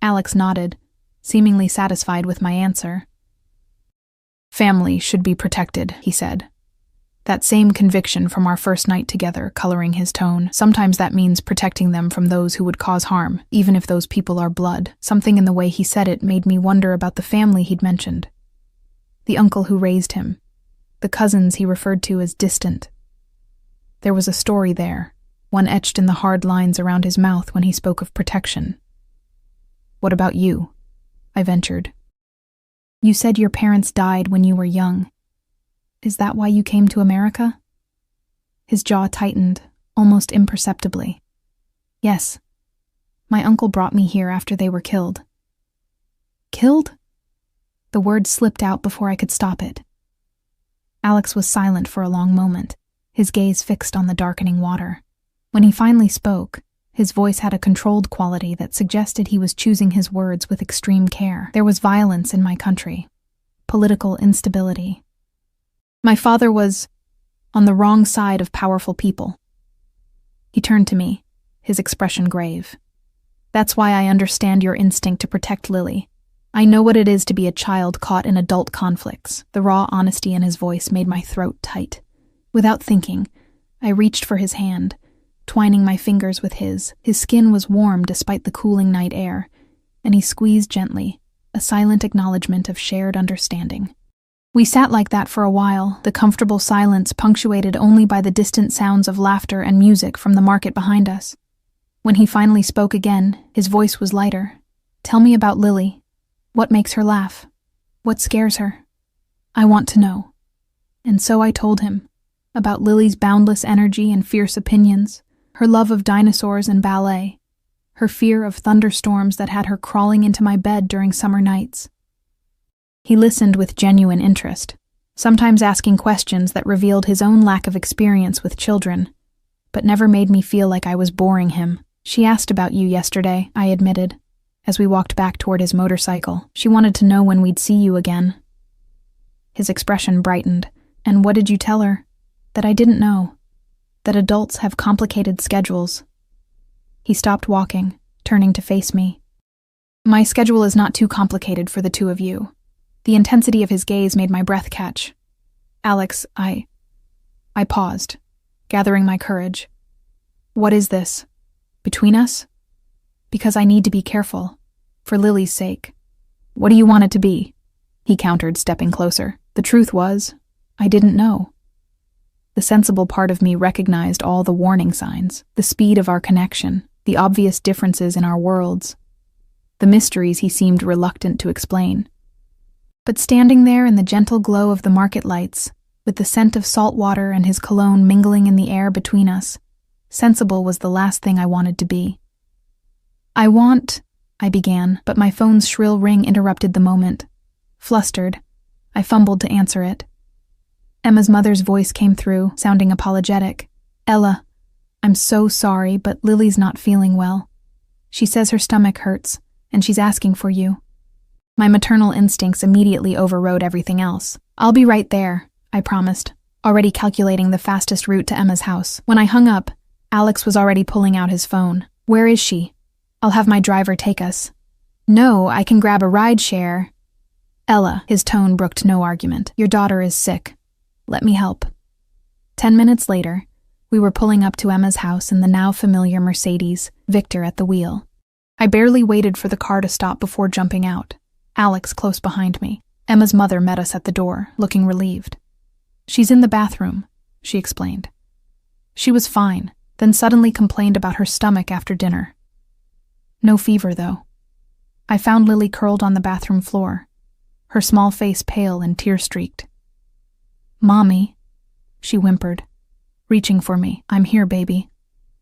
Alex nodded, seemingly satisfied with my answer. "Family should be protected," he said. That same conviction from our first night together coloring his tone. Sometimes that means protecting them from those who would cause harm, even if those people are blood. Something in the way he said it made me wonder about the family he'd mentioned. The uncle who raised him. the cousins he referred to as distant. There was a story there, one etched in the hard lines around his mouth when he spoke of protection. "What about you?" I ventured. "You said your parents died when you were young. Is that why you came to America?" His jaw tightened, almost imperceptibly. "Yes. My uncle brought me here after they were killed." "Killed?" The word slipped out before I could stop it. Alex was silent for a long moment, his gaze fixed on the darkening water. When he finally spoke, his voice had a controlled quality that suggested he was choosing his words with extreme care. "There was violence in my country, political instability. My father was on the wrong side of powerful people." He turned to me, his expression grave. "That's why I understand your instinct to protect Lily. I know what it is to be a child caught in adult conflicts." The raw honesty in his voice made my throat tight. Without thinking, I reached for his hand, twining my fingers with his. His skin was warm despite the cooling night air, and he squeezed gently, a silent acknowledgement of shared understanding. We sat like that for a while, the comfortable silence punctuated only by the distant sounds of laughter and music from the market behind us. When he finally spoke again, his voice was lighter. "Tell me about Lily. What makes her laugh? What scares her? I want to know." And so I told him about Lily's boundless energy and fierce opinions, her love of dinosaurs and ballet, her fear of thunderstorms that had her crawling into my bed during summer nights. He listened with genuine interest, sometimes asking questions that revealed his own lack of experience with children, but never made me feel like I was boring him. "She asked about you yesterday," I admitted, as we walked back toward his motorcycle. "She wanted to know when we'd see you again." His expression brightened. "And what did you tell her?" "That I didn't know. That adults have complicated schedules." He stopped walking, turning to face me. "My schedule is not too complicated for the two of you." The intensity of his gaze made my breath catch. "Alex, I paused, gathering my courage. "What is this? Between us?" "Because I need to be careful, for Lily's sake." "What do you want it to be?" he countered, stepping closer. The truth was, I didn't know. The sensible part of me recognized all the warning signs, the speed of our connection, the obvious differences in our worlds, the mysteries he seemed reluctant to explain. But standing there in the gentle glow of the market lights, with the scent of salt water and his cologne mingling in the air between us, sensible was the last thing I wanted to be. I began, but my phone's shrill ring interrupted the moment. Flustered, I fumbled to answer it. Emma's mother's voice came through, sounding apologetic. "Ella, I'm so sorry, but Lily's not feeling well. She says her stomach hurts, and she's asking for you." My maternal instincts immediately overrode everything else. "I'll be right there," I promised, already calculating the fastest route to Emma's house. When I hung up, Alex was already pulling out his phone. "Where is she? I'll have my driver take us." "No, I can grab a ride share." "Ella," his tone brooked no argument. "Your daughter is sick. Let me help." 10 minutes later, we were pulling up to Emma's house in the now familiar Mercedes, Victor at the wheel. I barely waited for the car to stop before jumping out, Alex close behind me. Emma's mother met us at the door, looking relieved. "She's in the bathroom," she explained. She was fine, then suddenly complained about her stomach after dinner. No fever, though. I found Lily curled on the bathroom floor, her small face pale and tear-streaked. "Mommy," she whimpered, reaching for me. "I'm here, baby,"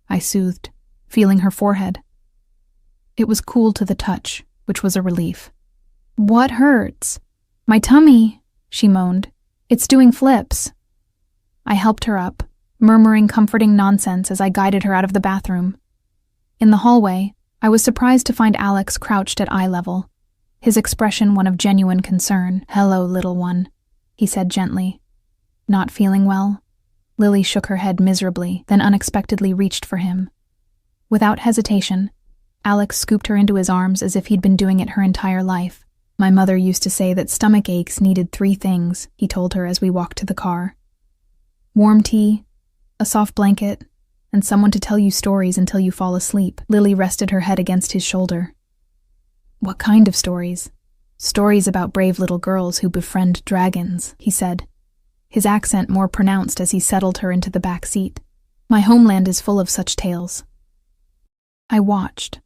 I soothed, feeling her forehead. It was cool to the touch, which was a relief. "What hurts?" "My tummy," she moaned. "It's doing flips." I helped her up, murmuring comforting nonsense as I guided her out of the bathroom. In the hallway, I was surprised to find Alex crouched at eye level, his expression one of genuine concern. "Hello, little one," he said gently. "Not feeling well?" Lily shook her head miserably, then unexpectedly reached for him. Without hesitation, Alex scooped her into his arms as if he'd been doing it her entire life. "My mother used to say that stomach aches needed 3 things, he told her as we walked to the car. "Warm tea, a soft blanket, and someone to tell you stories until you fall asleep." Lily rested her head against his shoulder. "What kind of stories?" "Stories about brave little girls who befriend dragons," he said. his accent more pronounced as he settled her into the back seat. My homeland is full of such tales. I watched,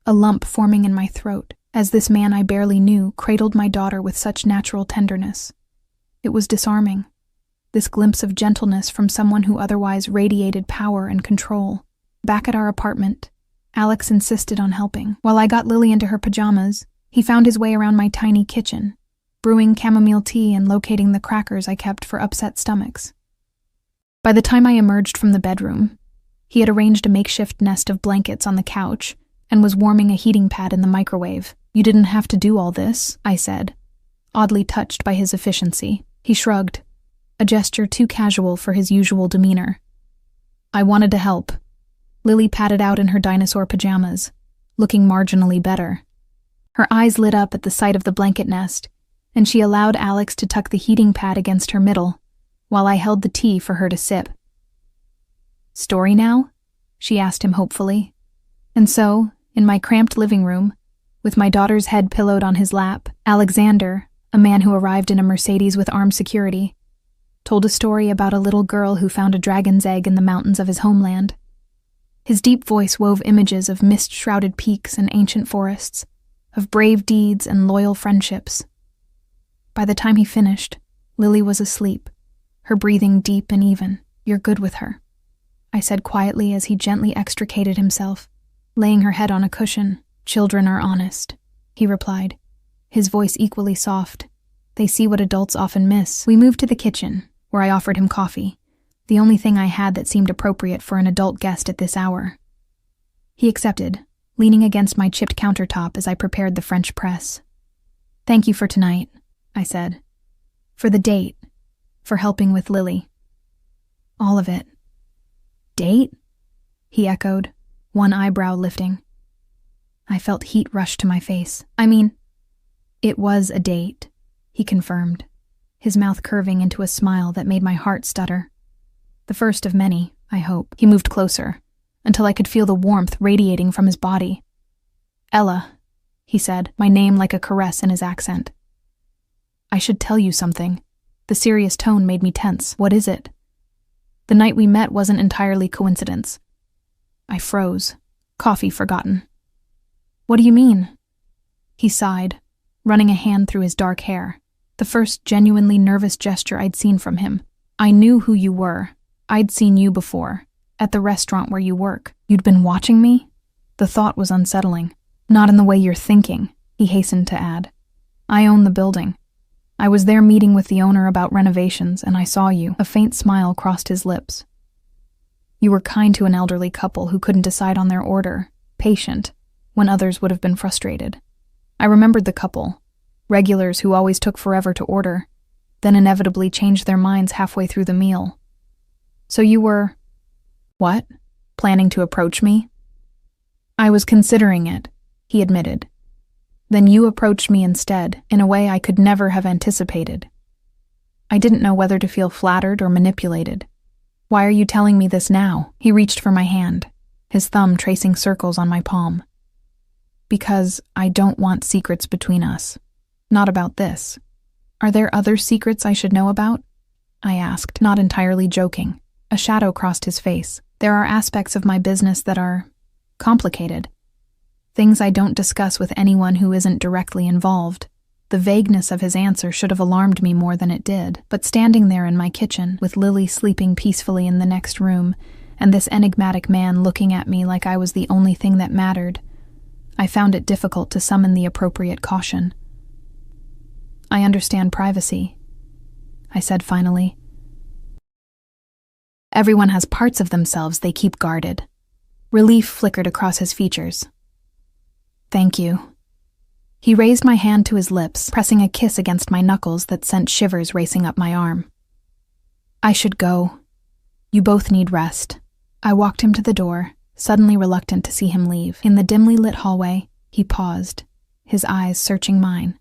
a lump forming in my throat, as this man I barely knew cradled my daughter with such natural tenderness. It was disarming, this glimpse of gentleness from someone who otherwise radiated power and control. Back at our apartment, Alex insisted on helping. While I got Lily into her pajamas, he found his way around my tiny kitchen, brewing chamomile tea and locating the crackers I kept for upset stomachs. By the time I emerged from the bedroom, he had arranged a makeshift nest of blankets on the couch and was warming a heating pad in the microwave. "You didn't have to do all this," I said, oddly touched by his efficiency. He shrugged, a gesture too casual for his usual demeanor. "I wanted to help." Lily patted out in her dinosaur pajamas, looking marginally better. Her eyes lit up at the sight of the blanket nest, and she allowed Alex to tuck the heating pad against her middle, while I held the tea for her to sip. "Story now?" she asked him hopefully. And so, in my cramped living room, with my daughter's head pillowed on his lap, Alexander, a man who arrived in a Mercedes with armed security, told a story about a little girl who found a dragon's egg in the mountains of his homeland. His deep voice wove images of mist-shrouded peaks and ancient forests, of brave deeds and loyal friendships. By the time he finished, Lily was asleep, her breathing deep and even. "You're good with her," I said quietly as he gently extricated himself, laying her head on a cushion. "Children are honest," he replied, his voice equally soft. "They see what adults often miss." We moved to the kitchen, where I offered him coffee, the only thing I had that seemed appropriate for an adult guest at this hour. He accepted, leaning against my chipped countertop as I prepared the French press. "Thank you for tonight," I said. "For the date. For helping with Lily. All of it." "Date?" he echoed, one eyebrow lifting. I felt heat rush to my face. "It was a date," he confirmed, his mouth curving into a smile that made my heart stutter. "The first of many, I hope." He moved closer, until I could feel the warmth radiating from his body. "Ella," he said, my name like a caress in his accent. "I should tell you something." The serious tone made me tense. "What is it?" "The night we met wasn't entirely coincidence." I froze, coffee forgotten. "What do you mean?" He sighed, running a hand through his dark hair, the first genuinely nervous gesture I'd seen from him. "I knew who you were. I'd seen you before, at the restaurant where you work. You'd been watching me?" The thought was unsettling. "Not in the way you're thinking," he hastened to add. "I own the building. I was there meeting with the owner about renovations, and I saw you." A faint smile crossed his lips. "You were kind to an elderly couple who couldn't decide on their order, patient, when others would have been frustrated. I remembered the couple, regulars who always took forever to order, then inevitably changed their minds halfway through the meal. So you were... what? Planning to approach me?" "I was considering it," he admitted. "Then you approached me instead, in a way I could never have anticipated. I didn't know whether to feel flattered or manipulated. Why are you telling me this now?" He reached for my hand, his thumb tracing circles on my palm. "Because I don't want secrets between us. Not about this." "Are there other secrets I should know about?" I asked, not entirely joking. A shadow crossed his face. "There are aspects of my business that are complicated. Things I don't discuss with anyone who isn't directly involved." The vagueness of his answer should have alarmed me more than it did, but standing there in my kitchen, with Lily sleeping peacefully in the next room, and this enigmatic man looking at me like I was the only thing that mattered, I found it difficult to summon the appropriate caution. "I understand privacy," I said finally. "Everyone has parts of themselves they keep guarded." Relief flickered across his features. "Thank you." He raised my hand to his lips, pressing a kiss against my knuckles that sent shivers racing up my arm. "I should go. You both need rest." I walked him to the door, suddenly reluctant to see him leave. In the dimly lit hallway, he paused, his eyes searching mine.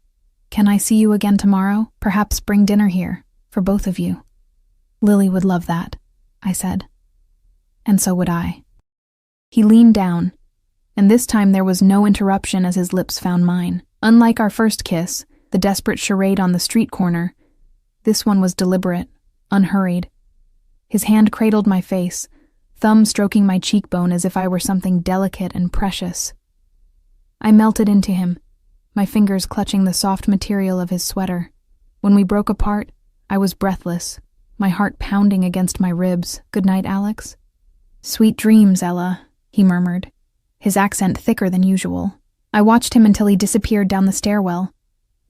"Can I see you again tomorrow? Perhaps bring dinner here, for both of you." "Lily would love that," I said. "And so would I." He leaned down, and this time there was no interruption as his lips found mine. Unlike our first kiss, the desperate charade on the street corner, this one was deliberate, unhurried. His hand cradled my face, thumb stroking my cheekbone as if I were something delicate and precious. I melted into him, my fingers clutching the soft material of his sweater. When we broke apart, I was breathless, my heart pounding against my ribs. "Good night, Alex." "Sweet dreams, Ella," he murmured, his accent thicker than usual. I watched him until he disappeared down the stairwell,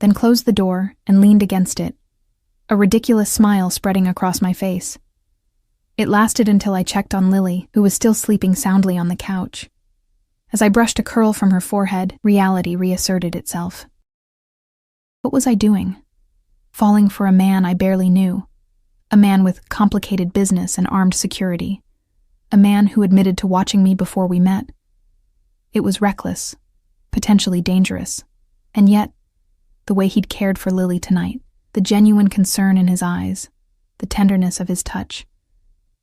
then closed the door and leaned against it, a ridiculous smile spreading across my face. It lasted until I checked on Lily, who was still sleeping soundly on the couch. As I brushed a curl from her forehead, reality reasserted itself. What was I doing? Falling for a man I barely knew. A man with complicated business and armed security. A man who admitted to watching me before we met. It was reckless, potentially dangerous. And yet, the way he'd cared for Lily tonight, the genuine concern in his eyes, the tenderness of his touch,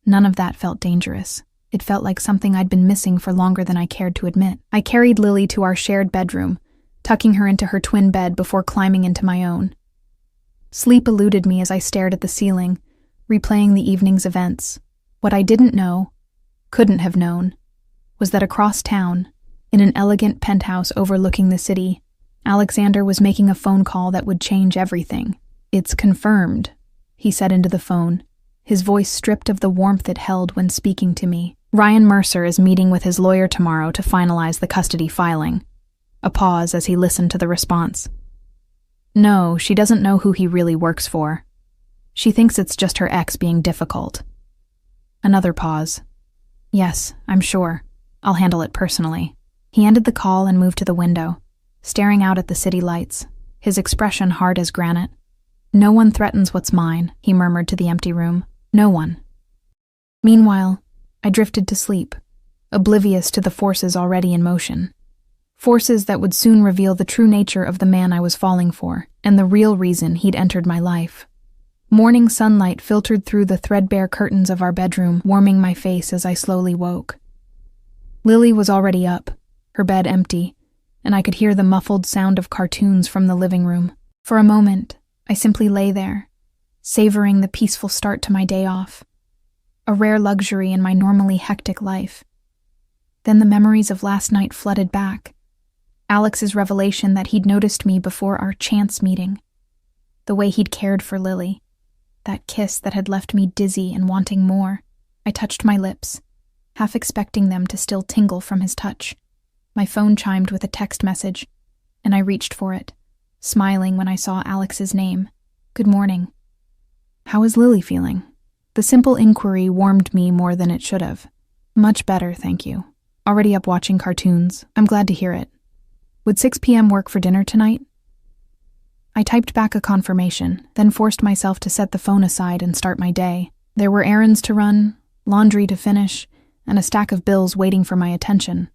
none of that felt dangerous. It felt like something I'd been missing for longer than I cared to admit. I carried Lily to our shared bedroom, tucking her into her twin bed before climbing into my own. Sleep eluded me as I stared at the ceiling, replaying the evening's events. What I didn't know, couldn't have known, was that across town, in an elegant penthouse overlooking the city, Alexander was making a phone call that would change everything. "It's confirmed," he said into the phone, his voice stripped of the warmth it held when speaking to me. "Ryan Mercer is meeting with his lawyer tomorrow to finalize the custody filing." A pause as he listened to the response. "No, she doesn't know who he really works for. She thinks it's just her ex being difficult." Another pause. "Yes, I'm sure. I'll handle it personally." He ended the call and moved to the window, staring out at the city lights, his expression hard as granite. "No one threatens what's mine," he murmured to the empty room. "No one." Meanwhile, I drifted to sleep, oblivious to the forces already in motion. Forces that would soon reveal the true nature of the man I was falling for, and the real reason he'd entered my life. Morning sunlight filtered through the threadbare curtains of our bedroom, warming my face as I slowly woke. Lily was already up, her bed empty, and I could hear the muffled sound of cartoons from the living room. For a moment, I simply lay there, savoring the peaceful start to my day off, a rare luxury in my normally hectic life. Then the memories of last night flooded back. Alex's revelation that he'd noticed me before our chance meeting. The way he'd cared for Lily. That kiss that had left me dizzy and wanting more. I touched my lips, half expecting them to still tingle from his touch. My phone chimed with a text message, and I reached for it, smiling when I saw Alex's name. "Good morning. How is Lily feeling?" The simple inquiry warmed me more than it should have. "Much better, thank you. Already up watching cartoons. I'm glad to hear it. Would 6 p.m. work for dinner tonight?" I typed back a confirmation, then forced myself to set the phone aside and start my day. There were errands to run, laundry to finish, and a stack of bills waiting for my attention.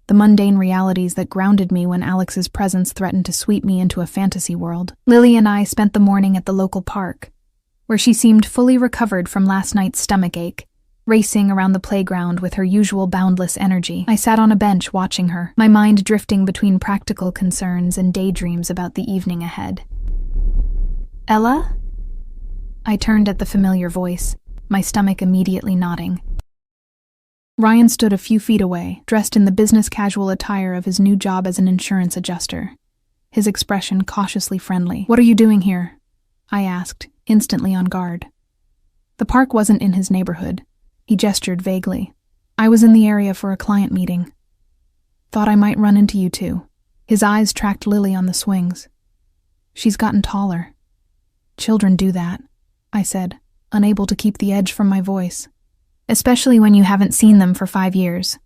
The mundane realities that grounded me when Alex's presence threatened to sweep me into a fantasy world. Lily and I spent the morning at the local park, where she seemed fully recovered from last night's stomachache, racing around the playground with her usual boundless energy. I sat on a bench watching her, my mind drifting between practical concerns and daydreams about the evening ahead. "Ella?" I turned at the familiar voice, my stomach immediately knotting. Ryan stood a few feet away, dressed in the business-casual attire of his new job as an insurance adjuster, his expression cautiously friendly. "What are you doing here?" I asked, instantly on guard. The park wasn't in his neighborhood. He gestured vaguely. "I was in the area for a client meeting. Thought I might run into you two." His eyes tracked Lily on the swings. "She's gotten taller." "Children do that," I said, unable to keep the edge from my voice. "Especially when you haven't seen them for 5 years."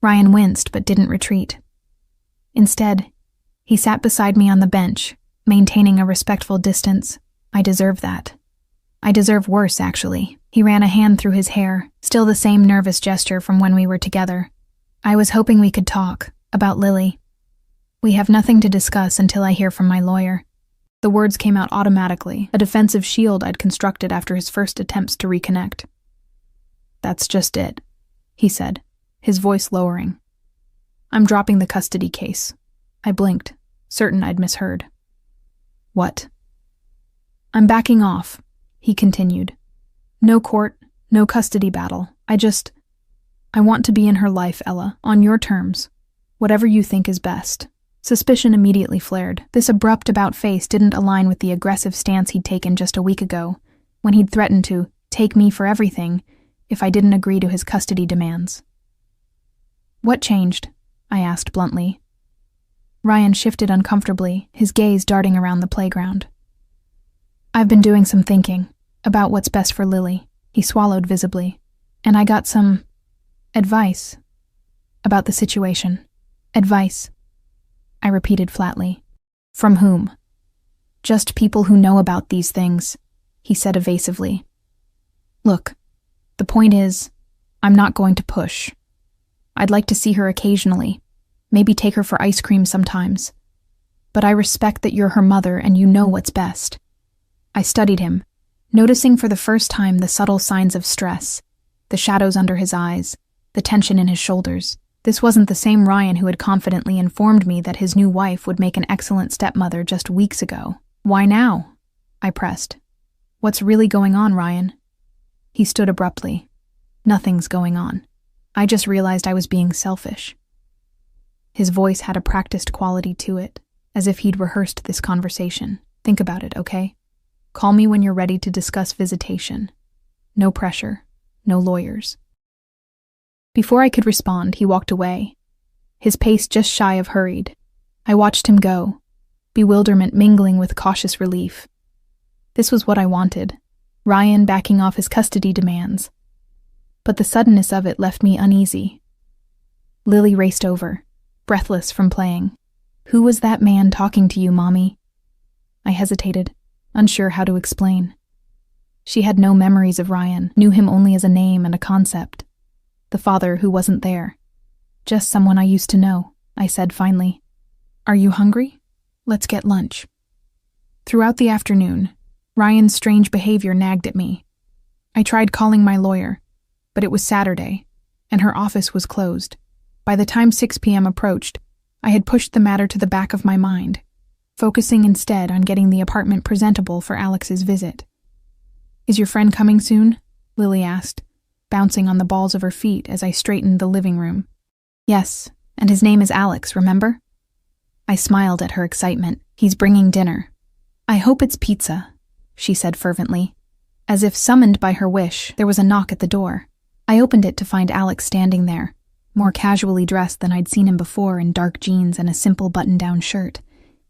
Ryan winced but didn't retreat. Instead, he sat beside me on the bench, maintaining a respectful distance. "I deserve that. I deserve worse, actually." He ran a hand through his hair, still the same nervous gesture from when we were together. "I was hoping we could talk about Lily. We have nothing to discuss until I hear from my lawyer." The words came out automatically, a defensive shield I'd constructed after his first attempts to reconnect. "That's just it," he said, his voice lowering. "I'm dropping the custody case." I blinked, certain I'd misheard. "What?" "I'm backing off," he continued, No court, no custody battle. I want to be in her life, Ella, on your terms. Whatever you think is best." Suspicion immediately flared. This abrupt about-face didn't align with the aggressive stance he'd taken just a week ago, when he'd threatened to take me for everything if I didn't agree to his custody demands. "What changed?" I asked bluntly. Ryan shifted uncomfortably, his gaze darting around the playground. "I've been doing some thinking about what's best for Lily." He swallowed visibly. "And I got some advice about the situation." "Advice," I repeated flatly. "From whom?" "Just people who know about these things," he said evasively. "Look, the point is, I'm not going to push. I'd like to see her occasionally, maybe take her for ice cream sometimes. But I respect that you're her mother and you know what's best." I studied him, noticing for the first time the subtle signs of stress, the shadows under his eyes, the tension in his shoulders. This wasn't the same Ryan who had confidently informed me that his new wife would make an excellent stepmother just weeks ago. "Why now?" I pressed. "What's really going on, Ryan?" He stood abruptly. "Nothing's going on. I just realized I was being selfish." His voice had a practiced quality to it, as if he'd rehearsed this conversation. "Think about it, okay? Call me when you're ready to discuss visitation. No pressure, no lawyers." Before I could respond, he walked away, his pace just shy of hurried. I watched him go, bewilderment mingling with cautious relief. This was what I wanted, Ryan backing off his custody demands. But the suddenness of it left me uneasy. Lily raced over, breathless from playing. "Who was that man talking to you, Mommy?" I hesitated, unsure how to explain. She had no memories of Ryan, knew him only as a name and a concept. The father who wasn't there. "Just someone I used to know," I said finally. "Are you hungry? Let's get lunch." Throughout the afternoon, Ryan's strange behavior nagged at me. I tried calling my lawyer, but it was Saturday, and her office was closed. By the time 6 p.m. approached, I had pushed the matter to the back of my mind, focusing instead on getting the apartment presentable for Alex's visit. "Is your friend coming soon?" Lily asked, bouncing on the balls of her feet as I straightened the living room. "Yes, and his name is Alex, remember?" I smiled at her excitement. "He's bringing dinner." "I hope it's pizza," she said fervently. As if summoned by her wish, there was a knock at the door. I opened it to find Alex standing there, more casually dressed than I'd seen him before in dark jeans and a simple button-down shirt,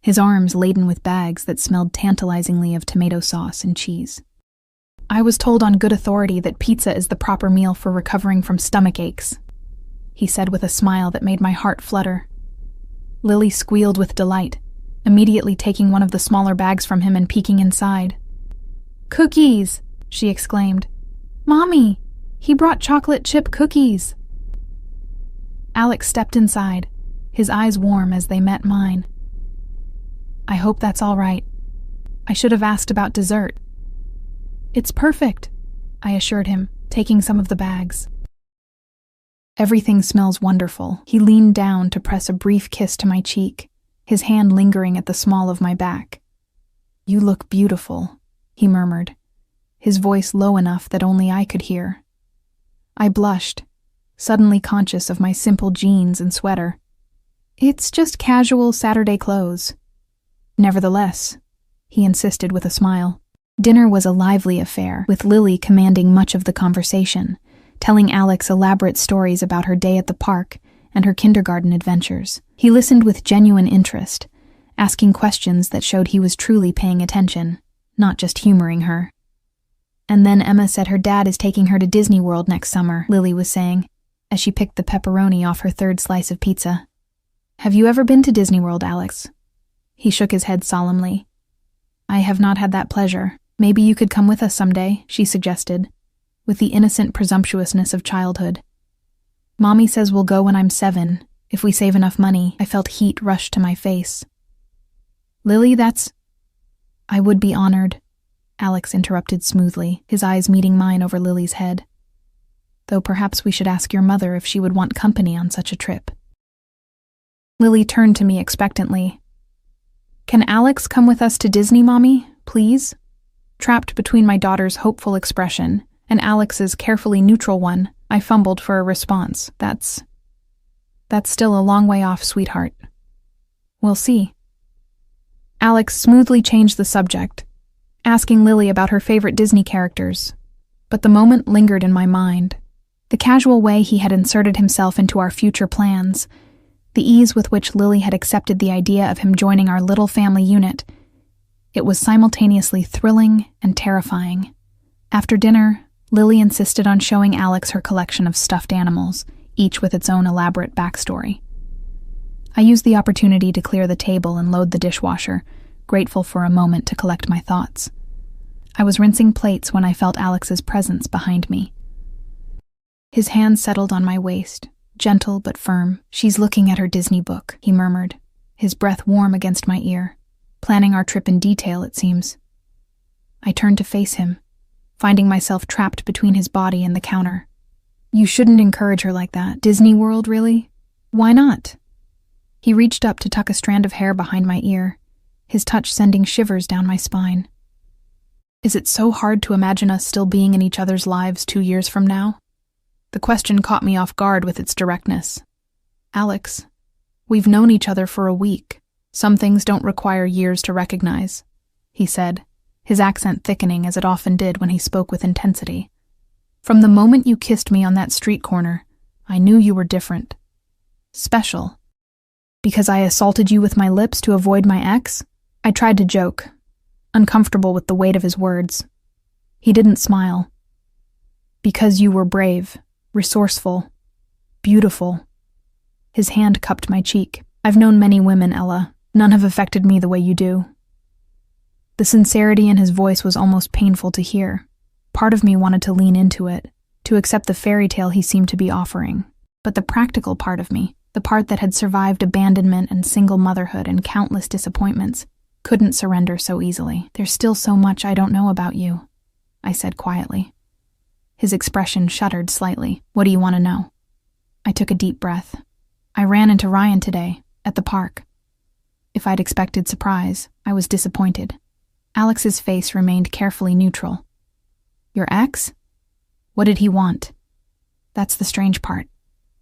his arms laden with bags that smelled tantalizingly of tomato sauce and cheese. "I was told on good authority that pizza is the proper meal for recovering from stomach aches," he said with a smile that made my heart flutter. Lily squealed with delight, immediately taking one of the smaller bags from him and peeking inside. "Cookies!" she exclaimed. "Mommy, he brought chocolate chip cookies!" Alex stepped inside, his eyes warm as they met mine. "I hope that's all right. I should have asked about dessert." "It's perfect," I assured him, taking some of the bags. "Everything smells wonderful." He leaned down to press a brief kiss to my cheek, his hand lingering at the small of my back. "You look beautiful," he murmured, his voice low enough that only I could hear. I blushed, suddenly conscious of my simple jeans and sweater. "It's just casual Saturday clothes." "Nevertheless," he insisted with a smile. Dinner was a lively affair, with Lily commanding much of the conversation, telling Alex elaborate stories about her day at the park and her kindergarten adventures. He listened with genuine interest, asking questions that showed he was truly paying attention, not just humoring her. "And then Emma said her dad is taking her to Disney World next summer," Lily was saying, as she picked the pepperoni off her third slice of pizza. "Have you ever been to Disney World, Alex?" He shook his head solemnly. "I have not had that pleasure. Maybe you could come with us someday," she suggested, with the innocent presumptuousness of childhood. "Mommy says we'll go when I'm 7, if we save enough money." I felt heat rush to my face. "Lily, I would be honored," Alex interrupted smoothly, his eyes meeting mine over Lily's head. "Though perhaps we should ask your mother if she would want company on such a trip." Lily turned to me expectantly. "Can Alex come with us to Disney, Mommy, please?" Trapped between my daughter's hopeful expression and Alex's carefully neutral one. I fumbled for a response. That's still a long way off, sweetheart. We'll see. Alex smoothly changed the subject, asking Lily about her favorite Disney characters, but the moment lingered in my mind. The casual way he had inserted himself into our future plans, the ease with which Lily had accepted the idea of him joining our little family unit. It was simultaneously thrilling and terrifying. After dinner, Lily insisted on showing Alex her collection of stuffed animals, each with its own elaborate backstory. I used the opportunity to clear the table and load the dishwasher, grateful for a moment to collect my thoughts. I was rinsing plates when I felt Alex's presence behind me. His hand settled on my waist, gentle but firm. "She's looking at her Disney book," he murmured, his breath warm against my ear. "Planning our trip in detail, it seems." I turned to face him, finding myself trapped between his body and the counter. "You shouldn't encourage her like that. Disney World, really? Why not?" He reached up to tuck a strand of hair behind my ear, his touch sending shivers down my spine. "Is it so hard to imagine us still being in each other's lives 2 years from now?" The question caught me off guard with its directness. "Alex, we've known each other for a week. Some things don't require years to recognize," he said, his accent thickening as it often did when he spoke with intensity. "From the moment you kissed me on that street corner, I knew you were different. Special. Because I assaulted you with my lips to avoid my ex?" I tried to joke, uncomfortable with the weight of his words. He didn't smile. "Because you were brave, resourceful, beautiful." His hand cupped my cheek. "I've known many women, Ella. None have affected me the way you do." The sincerity in his voice was almost painful to hear. Part of me wanted to lean into it, to accept the fairy tale he seemed to be offering. But the practical part of me, the part that had survived abandonment and single motherhood and countless disappointments, couldn't surrender so easily. "There's still so much I don't know about you," I said quietly. His expression shuddered slightly. "What do you want to know?" I took a deep breath. "I ran into Ryan today, at the park." If I'd expected surprise, I was disappointed. Alex's face remained carefully neutral. "Your ex? What did he want?" "That's the strange part.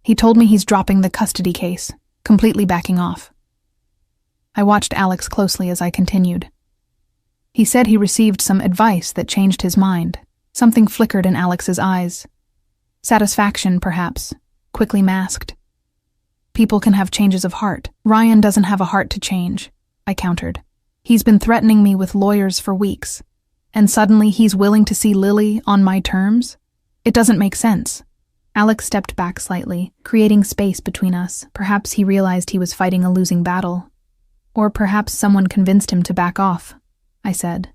He told me he's dropping the custody case, completely backing off." I watched Alex closely as I continued. "He said he received some advice that changed his mind." Something flickered in Alex's eyes. Satisfaction, perhaps, quickly masked. "People can have changes of heart. Ryan doesn't have a heart to change," I countered. "He's been threatening me with lawyers for weeks, and suddenly he's willing to see Lily on my terms? It doesn't make sense." Alex stepped back slightly, creating space between us. Perhaps he realized he was fighting a losing battle. Or perhaps someone convinced him to back off, I said,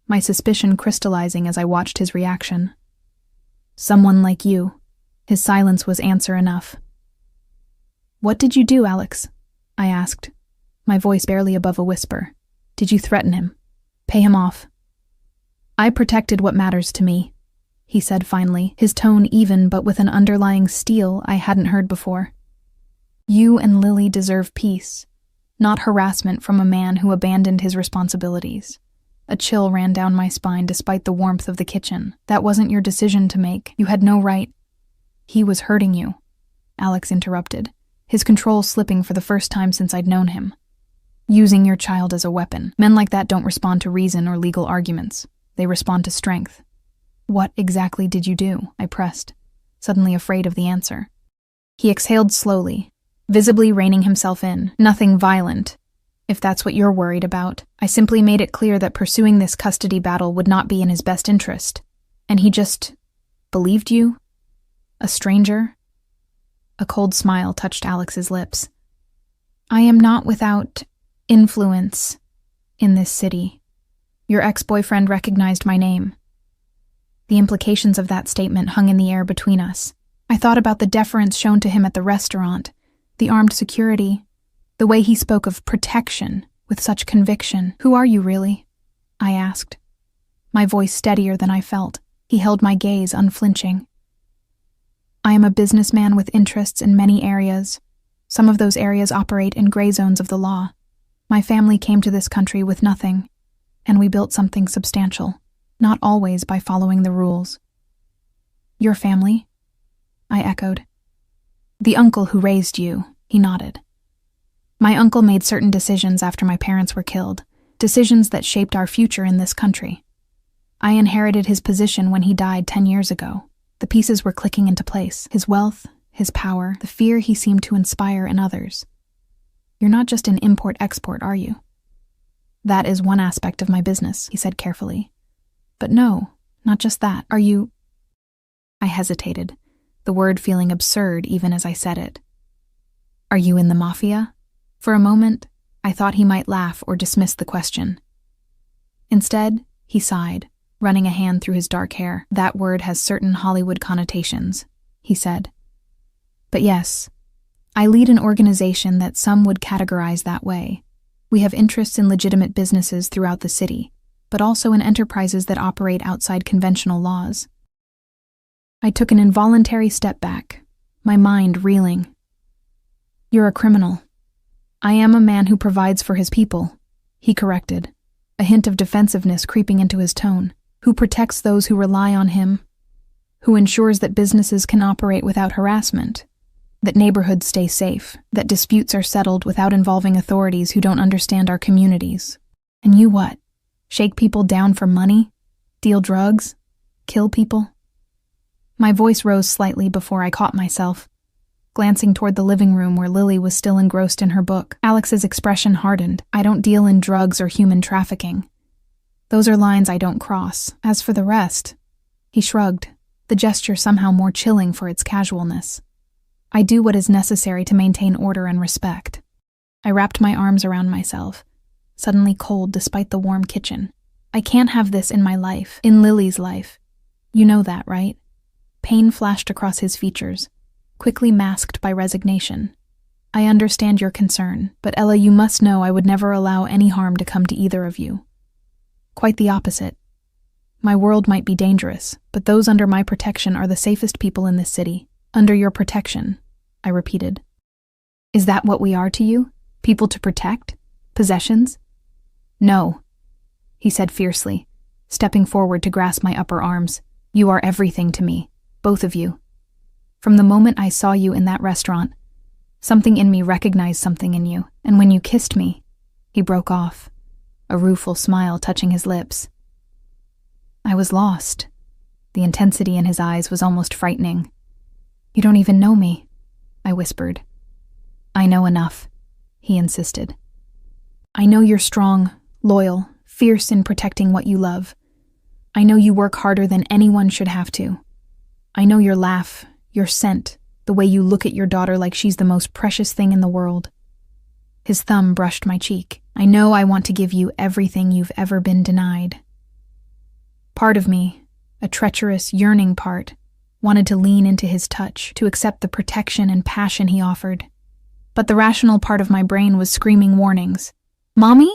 my suspicion crystallizing as I watched his reaction. "Someone like you." His silence was answer enough. "What did you do, Alex?" I asked, my voice barely above a whisper. "Did you threaten him? Pay him off?" "I protected what matters to me," he said finally, his tone even but with an underlying steel I hadn't heard before. "You and Lily deserve peace, not harassment from a man who abandoned his responsibilities." A chill ran down my spine despite the warmth of the kitchen. "That wasn't your decision to make. You had no right." "He was hurting you," Alex interrupted, his control slipping for the first time since I'd known him. "Using your child as a weapon. Men like that don't respond to reason or legal arguments. They respond to strength." "What exactly did you do?" I pressed, suddenly afraid of the answer. He exhaled slowly, visibly reining himself in. "Nothing violent, if that's what you're worried about. I simply made it clear that pursuing this custody battle would not be in his best interest. And he just believed you? A stranger?" A cold smile touched Alex's lips. "I am not without influence in this city. Your ex-boyfriend recognized my name." The implications of that statement hung in the air between us. I thought about the deference shown to him at the restaurant, the armed security, the way he spoke of protection with such conviction. "Who are you, really?" I asked, my voice steadier than I felt. He held my gaze unflinching. "I am a businessman with interests in many areas. Some of those areas operate in gray zones of the law. My family came to this country with nothing, and we built something substantial, not always by following the rules." Your family? I echoed. The uncle who raised you, he nodded. My uncle made certain decisions after my parents were killed, decisions that shaped our future in this country. I inherited his position when he died 10 years ago. The pieces were clicking into place. His wealth, his power, the fear he seemed to inspire in others. You're not just an import-export, are you? That is one aspect of my business, he said carefully. But no, not just that. Are you... I hesitated, the word feeling absurd even as I said it. Are you in the Mafia? For a moment, I thought he might laugh or dismiss the question. Instead, he sighed, running a hand through his dark hair. That word has certain Hollywood connotations, he said. But yes, I lead an organization that some would categorize that way. We have interests in legitimate businesses throughout the city, but also in enterprises that operate outside conventional laws. I took an involuntary step back, my mind reeling. You're a criminal. I am a man who provides for his people, he corrected, a hint of defensiveness creeping into his tone. Who protects those who rely on him, who ensures that businesses can operate without harassment, that neighborhoods stay safe, that disputes are settled without involving authorities who don't understand our communities. And you what? Shake people down for money? Deal drugs? Kill people? My voice rose slightly before I caught myself, glancing toward the living room where Lily was still engrossed in her book. Alex's expression hardened. I don't deal in drugs or human trafficking. Those are lines I don't cross. As for the rest, he shrugged, the gesture somehow more chilling for its casualness. I do what is necessary to maintain order and respect. I wrapped my arms around myself, suddenly cold despite the warm kitchen. I can't have this in my life, in Lily's life. You know that, right? Pain flashed across his features, quickly masked by resignation. I understand your concern, but Ella, you must know I would never allow any harm to come to either of you. Quite the opposite. My world might be dangerous, but those under my protection are the safest people in this city. Under your protection, I repeated. Is that what we are to you? People to protect? Possessions? No, he said fiercely, stepping forward to grasp my upper arms. You are everything to me, both of you. From the moment I saw you in that restaurant, something in me recognized something in you, and when you kissed me, he broke off, a rueful smile touching his lips. I was lost. The intensity in his eyes was almost frightening. You don't even know me, I whispered. I know enough, he insisted. I know you're strong, loyal, fierce in protecting what you love. I know you work harder than anyone should have to. I know your laugh, your scent, the way you look at your daughter like she's the most precious thing in the world. His thumb brushed my cheek. I know I want to give you everything you've ever been denied. Part of me, a treacherous, yearning part, wanted to lean into his touch, to accept the protection and passion he offered. But the rational part of my brain was screaming warnings. Mommy?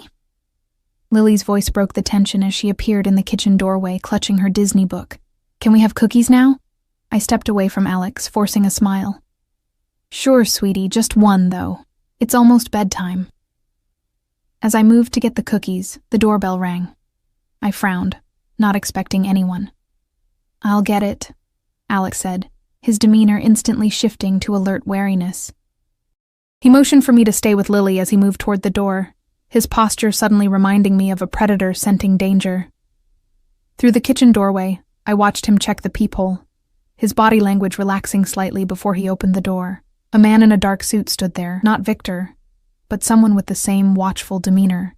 Lily's voice broke the tension as she appeared in the kitchen doorway, clutching her Disney book. Can we have cookies now? I stepped away from Alex, forcing a smile. Sure, sweetie, just one, though. It's almost bedtime. As I moved to get the cookies, the doorbell rang. I frowned, not expecting anyone. I'll get it, Alex said, his demeanor instantly shifting to alert wariness. He motioned for me to stay with Lily as he moved toward the door, his posture suddenly reminding me of a predator scenting danger. Through the kitchen doorway, I watched him check the peephole, his body language relaxing slightly before he opened the door. A man in a dark suit stood there, not Victor, but someone with the same watchful demeanor.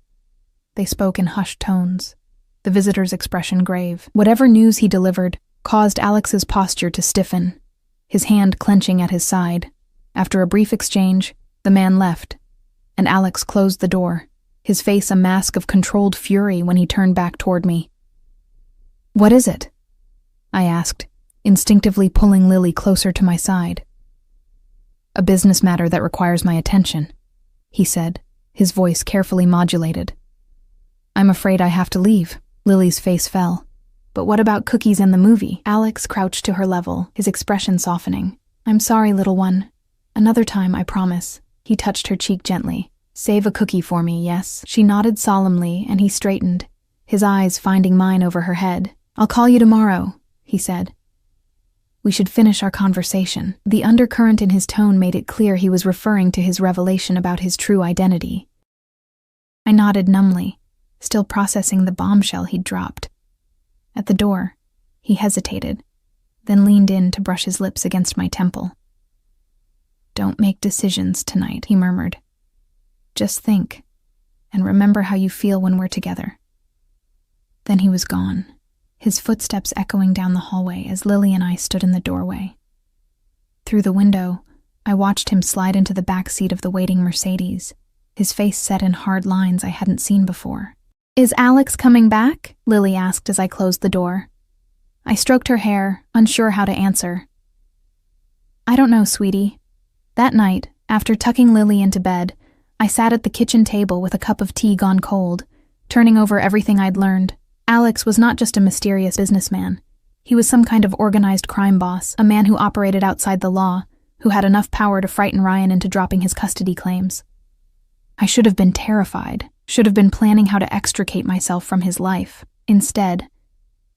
They spoke in hushed tones, the visitor's expression grave. Whatever news he delivered caused Alex's posture to stiffen, his hand clenching at his side. After a brief exchange, the man left, and Alex closed the door, his face a mask of controlled fury when he turned back toward me. What is it? I asked, instinctively pulling Lily closer to my side. A business matter that requires my attention, he said, his voice carefully modulated. I'm afraid I have to leave. Lily's face fell. But what about cookies and the movie? Alex crouched to her level, his expression softening. I'm sorry, little one. Another time, I promise. He touched her cheek gently. Save a cookie for me, yes? She nodded solemnly, and he straightened, his eyes finding mine over her head. I'll call you tomorrow, he said. We should finish our conversation. The undercurrent in his tone made it clear he was referring to his revelation about his true identity. I nodded numbly, still processing the bombshell he'd dropped. At the door, he hesitated, then leaned in to brush his lips against my temple. "Don't make decisions tonight," he murmured. "Just think, and remember how you feel when we're together." Then he was gone, his footsteps echoing down the hallway as Lily and I stood in the doorway. Through the window, I watched him slide into the back seat of the waiting Mercedes, his face set in hard lines I hadn't seen before. "Is Alex coming back?" Lily asked as I closed the door. I stroked her hair, unsure how to answer. "I don't know, sweetie." That night, after tucking Lily into bed, I sat at the kitchen table with a cup of tea gone cold, turning over everything I'd learned. Alex was not just a mysterious businessman. He was some kind of organized crime boss, a man who operated outside the law, who had enough power to frighten Ryan into dropping his custody claims. I should have been terrified, should have been planning how to extricate myself from his life. Instead,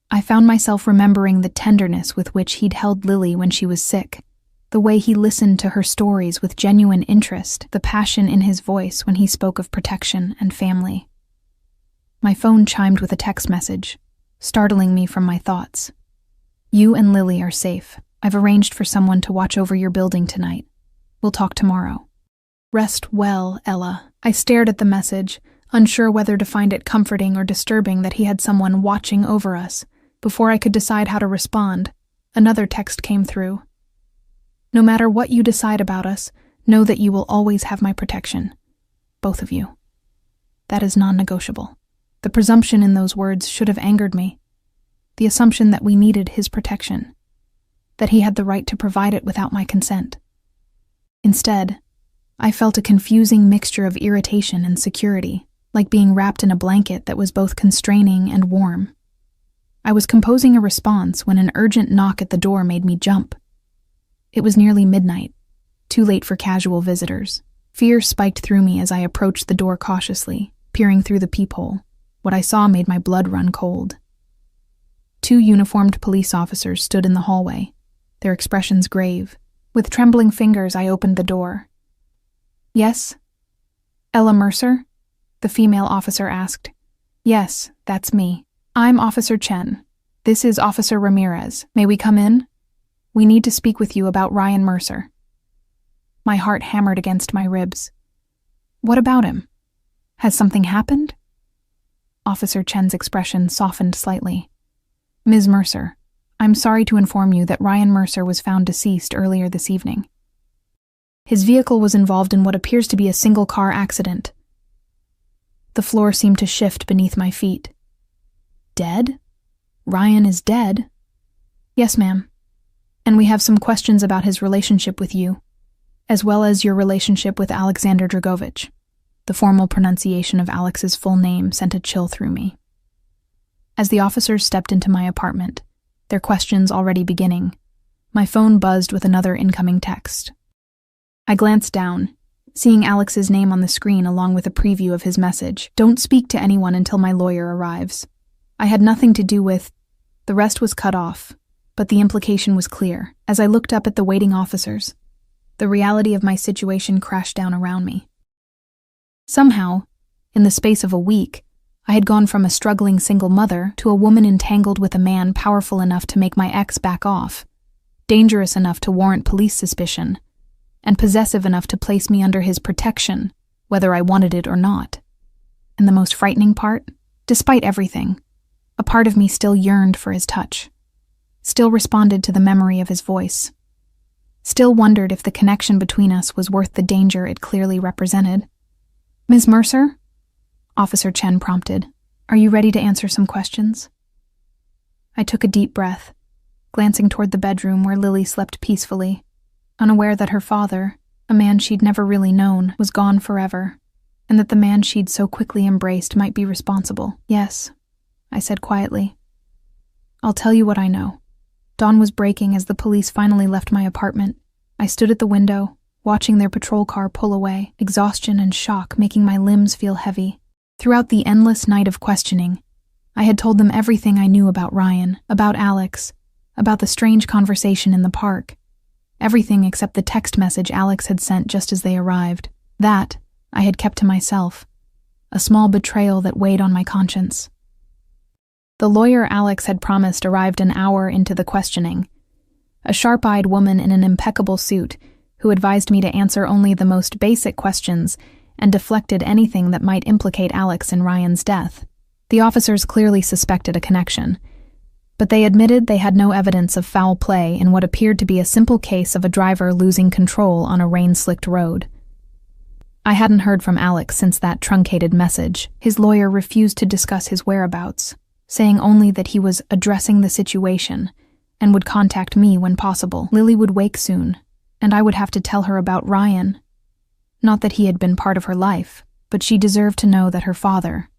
I found myself remembering the tenderness with which he'd held Lily when she was sick, the way he listened to her stories with genuine interest, the passion in his voice when he spoke of protection and family. My phone chimed with a text message, startling me from my thoughts. "You and Lily are safe. I've arranged for someone to watch over your building tonight. We'll talk tomorrow." "Rest well, Ella." I stared at the message, unsure whether to find it comforting or disturbing that he had someone watching over us. Before I could decide how to respond, another text came through. "No matter what you decide about us, know that you will always have my protection. Both of you. That is non-negotiable." The presumption in those words should have angered me. The assumption that we needed his protection, that he had the right to provide it without my consent. Instead, I felt a confusing mixture of irritation and security, like being wrapped in a blanket that was both constraining and warm. I was composing a response when an urgent knock at the door made me jump. It was nearly midnight, too late for casual visitors. Fear spiked through me as I approached the door cautiously, peering through the peephole. What I saw made my blood run cold. 2 uniformed police officers stood in the hallway, their expressions grave. With trembling fingers, I opened the door. "Yes? Ella Mercer?" the female officer asked. "Yes, that's me. I'm Officer Chen. This is Officer Ramirez. May we come in? We need to speak with you about Ryan Mercer." My heart hammered against my ribs. "What about him? Has something happened?" Officer Chen's expression softened slightly. "Ms. Mercer, I'm sorry to inform you that Ryan Mercer was found deceased earlier this evening. His vehicle was involved in what appears to be a single-car accident." The floor seemed to shift beneath my feet. "Dead? Ryan is dead?" "Yes, ma'am. And we have some questions about his relationship with you, as well as your relationship with Alexander Dragovich." The formal pronunciation of Alex's full name sent a chill through me. As the officers stepped into my apartment, their questions already beginning, my phone buzzed with another incoming text. I glanced down, seeing Alex's name on the screen along with a preview of his message. "Don't speak to anyone until my lawyer arrives. I had nothing to do with..." The rest was cut off, but the implication was clear. As I looked up at the waiting officers, the reality of my situation crashed down around me. Somehow, in the space of a week, I had gone from a struggling single mother to a woman entangled with a man powerful enough to make my ex back off, dangerous enough to warrant police suspicion, and possessive enough to place me under his protection, whether I wanted it or not. And the most frightening part, despite everything, a part of me still yearned for his touch, still responded to the memory of his voice, still wondered if the connection between us was worth the danger it clearly represented. "Ms. Mercer?" Officer Chen prompted. "Are you ready to answer some questions?" I took a deep breath, glancing toward the bedroom where Lily slept peacefully, unaware that her father, a man she'd never really known, was gone forever, and that the man she'd so quickly embraced might be responsible. "Yes," I said quietly. "I'll tell you what I know." Dawn was breaking as the police finally left my apartment. I stood at the window, watching their patrol car pull away, exhaustion and shock making my limbs feel heavy. Throughout the endless night of questioning, I had told them everything I knew about Ryan, about Alex, about the strange conversation in the park. Everything except the text message Alex had sent just as they arrived. That I had kept to myself, a small betrayal that weighed on my conscience. The lawyer Alex had promised arrived an hour into the questioning, a sharp-eyed woman in an impeccable suit who advised me to answer only the most basic questions and deflected anything that might implicate Alex in Ryan's death. The officers clearly suspected a connection, but they admitted they had no evidence of foul play in what appeared to be a simple case of a driver losing control on a rain-slicked road. I hadn't heard from Alex since that truncated message. His lawyer refused to discuss his whereabouts, saying only that he was addressing the situation and would contact me when possible. Lily would wake soon, and I would have to tell her about Ryan. Not that he had been part of her life, but she deserved to know that her father,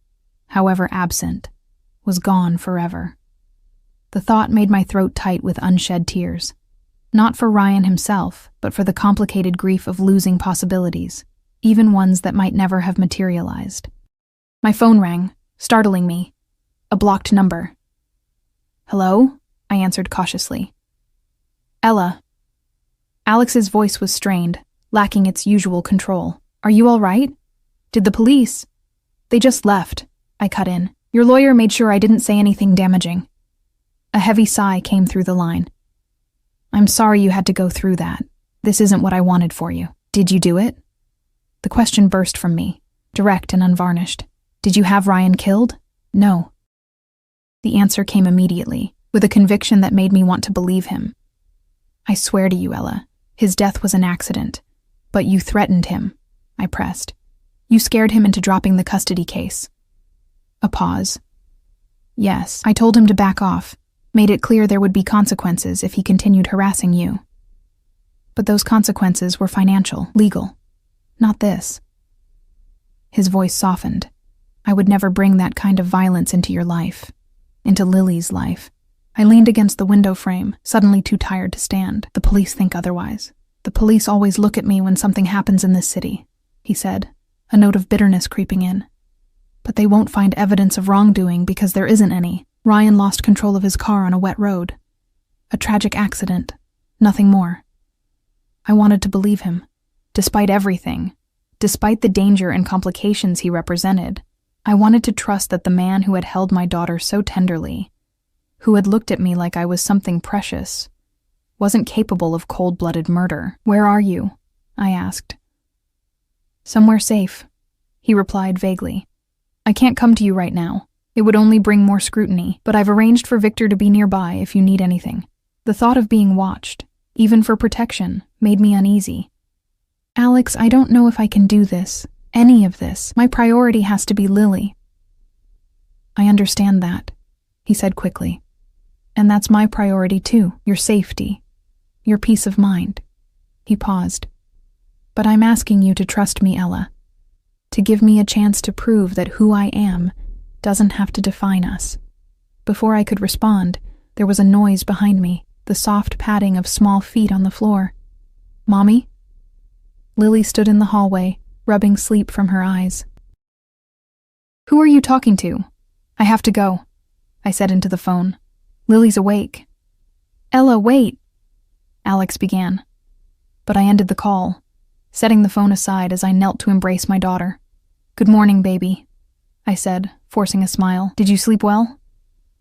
however absent, was gone forever. The thought made my throat tight with unshed tears. Not for Ryan himself, but for the complicated grief of losing possibilities, even ones that might never have materialized. My phone rang, startling me. A blocked number. "Hello?" I answered cautiously. "Ella." Alex's voice was strained, lacking its usual control. "Are you all right? Did the police—" "They just left," I cut in. "Your lawyer made sure I didn't say anything damaging." A heavy sigh came through the line. "I'm sorry you had to go through that. This isn't what I wanted for you. Did you do it?" The question burst from me, direct and unvarnished. "Did you have Ryan killed?" "No." The answer came immediately, with a conviction that made me want to believe him. "I swear to you, Ella, his death was an accident. But you threatened him," I pressed. "You scared him into dropping the custody case." A pause. "Yes, I told him to back off, made it clear there would be consequences if he continued harassing you. But those consequences were financial, legal. Not this." His voice softened. "I would never bring that kind of violence into your life, into Lily's life." I leaned against the window frame, suddenly too tired to stand. "The police think otherwise. The police always look at me when something happens in this city," he said, a note of bitterness creeping in. "But they won't find evidence of wrongdoing because there isn't any. Ryan lost control of his car on a wet road. A tragic accident, nothing more." I wanted to believe him. Despite everything, despite the danger and complications he represented, I wanted to trust that the man who had held my daughter so tenderly, who had looked at me like I was something precious, wasn't capable of cold-blooded murder. "Where are you?" I asked. "Somewhere safe," he replied vaguely. "I can't come to you right now. It would only bring more scrutiny, but I've arranged for Victor to be nearby if you need anything." The thought of being watched, even for protection, made me uneasy. "Alex, I don't know if I can do this, any of this. My priority has to be Lily." "I understand that," he said quickly. "And that's my priority too, your safety, your peace of mind." He paused. "But I'm asking you to trust me, Ella, to give me a chance to prove that who I am doesn't have to define us." Before I could respond, there was a noise behind me, the soft padding of small feet on the floor. "Mommy?" Lily stood in the hallway, rubbing sleep from her eyes. "Who are you talking to?" "I have to go," I said into the phone. "Lily's awake." "Ella, wait," Alex began. But I ended the call, setting the phone aside as I knelt to embrace my daughter. "Good morning, baby," I said, forcing a smile. "Did you sleep well?"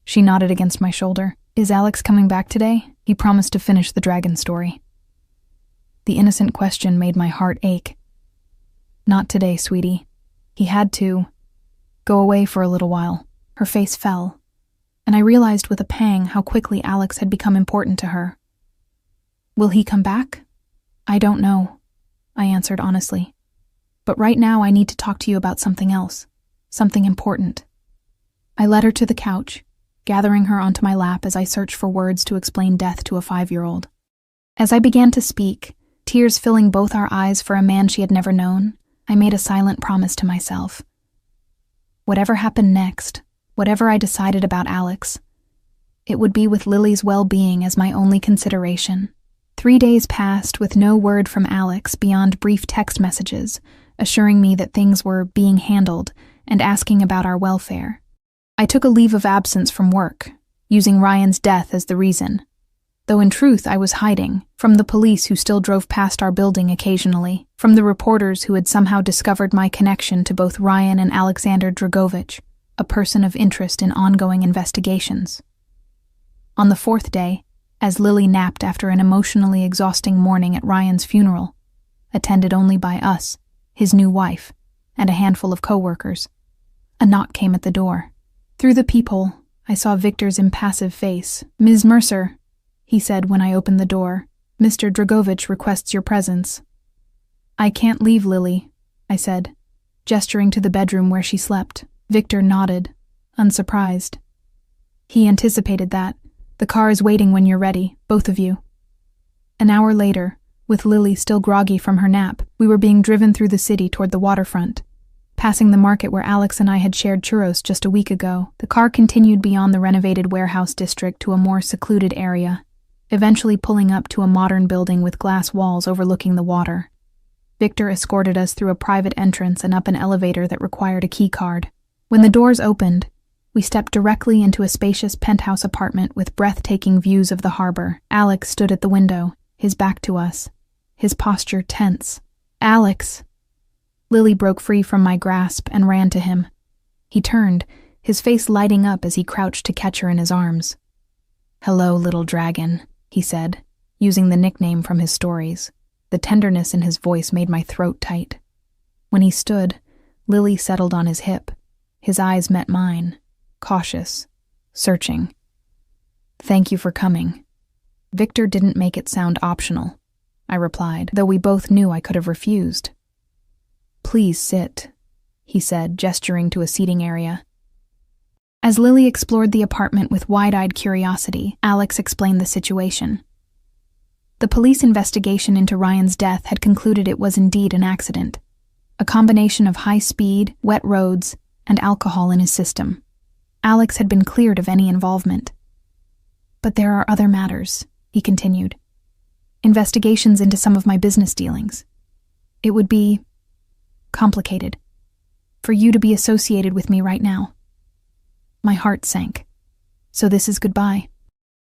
She nodded against my shoulder. "Is Alex coming back today? He promised to finish the dragon story." The innocent question made my heart ache. "Not today, sweetie. He had to go away for a little while." Her face fell, and I realized with a pang how quickly Alex had become important to her. "Will he come back?" "I don't know," I answered honestly. "But right now I need to talk to you about something else, something important." I led her to the couch, gathering her onto my lap as I searched for words to explain death to a 5-year-old. As I began to speak, tears filling both our eyes for a man she had never known, I made a silent promise to myself. Whatever happened next, whatever I decided about Alex, it would be with Lily's well-being as my only consideration. 3 days passed with no word from Alex beyond brief text messages, assuring me that things were being handled and asking about our welfare. I took a leave of absence from work, using Ryan's death as the reason, though in truth I was hiding from the police who still drove past our building occasionally, from the reporters who had somehow discovered my connection to both Ryan and Alexander Dragovich, a person of interest in ongoing investigations. On the fourth day, as Lily napped after an emotionally exhausting morning at Ryan's funeral, attended only by us, his new wife, and a handful of co-workers, a knock came at the door. Through the peephole, I saw Victor's impassive face. "Ms. Mercer," he said when I opened the door, "Mr. Dragovich requests your presence." "I can't leave, Lily," I said, gesturing to the bedroom where she slept. Victor nodded, unsurprised. "He anticipated that. The car is waiting when you're ready, both of you." An hour later, with Lily still groggy from her nap, we were being driven through the city toward the waterfront. Passing the market where Alex and I had shared churros just a week ago, the car continued beyond the renovated warehouse district to a more secluded area, eventually pulling up to a modern building with glass walls overlooking the water. Victor escorted us through a private entrance and up an elevator that required a key card. When the doors opened, we stepped directly into a spacious penthouse apartment with breathtaking views of the harbor. Alex stood at the window, his back to us, his posture tense. "Alex!" Lily broke free from my grasp and ran to him. He turned, his face lighting up as he crouched to catch her in his arms. "Hello, little dragon," he said, using the nickname from his stories. The tenderness in his voice made my throat tight. When he stood, Lily settled on his hip. His eyes met mine, cautious, searching. "Thank you for coming." "Victor didn't make it sound optional," I replied, though we both knew I could have refused. "Please sit," he said, gesturing to a seating area. As Lily explored the apartment with wide-eyed curiosity, Alex explained the situation. The police investigation into Ryan's death had concluded it was indeed an accident, a combination of high speed, wet roads, and alcohol in his system. Alex had been cleared of any involvement. "But there are other matters," he continued. "Investigations into some of my business dealings. It would be complicated for you to be associated with me right now." My heart sank. "So this is goodbye?"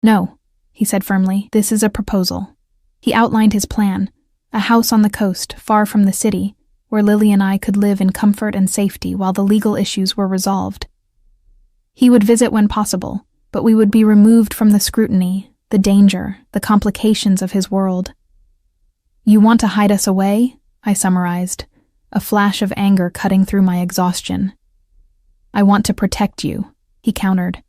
"No," he said firmly. "This is a proposal." He outlined his plan, a house on the coast, far from the city, where Lily and I could live in comfort and safety while the legal issues were resolved. He would visit when possible, but we would be removed from the scrutiny, the danger, the complications of his world. "You want to hide us away?" I summarized, a flash of anger cutting through my exhaustion. "I want to protect you," he countered.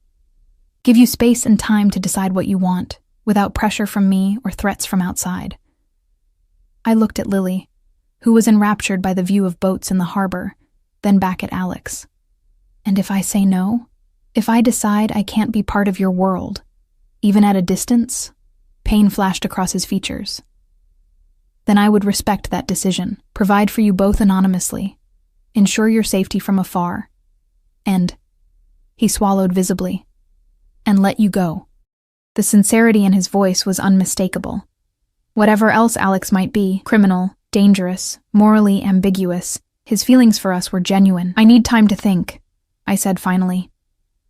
"Give you space and time to decide what you want, without pressure from me or threats from outside." I looked at Lily, who was enraptured by the view of boats in the harbor, then back at Alex. "And if I say no? If I decide I can't be part of your world, even at a distance?" Pain flashed across his features. "Then I would respect that decision, provide for you both anonymously, ensure your safety from afar, and," he swallowed visibly, "and let you go." The sincerity in his voice was unmistakable. Whatever else Alex might be, criminal, dangerous, morally ambiguous, his feelings for us were genuine. "I need time to think," I said finally.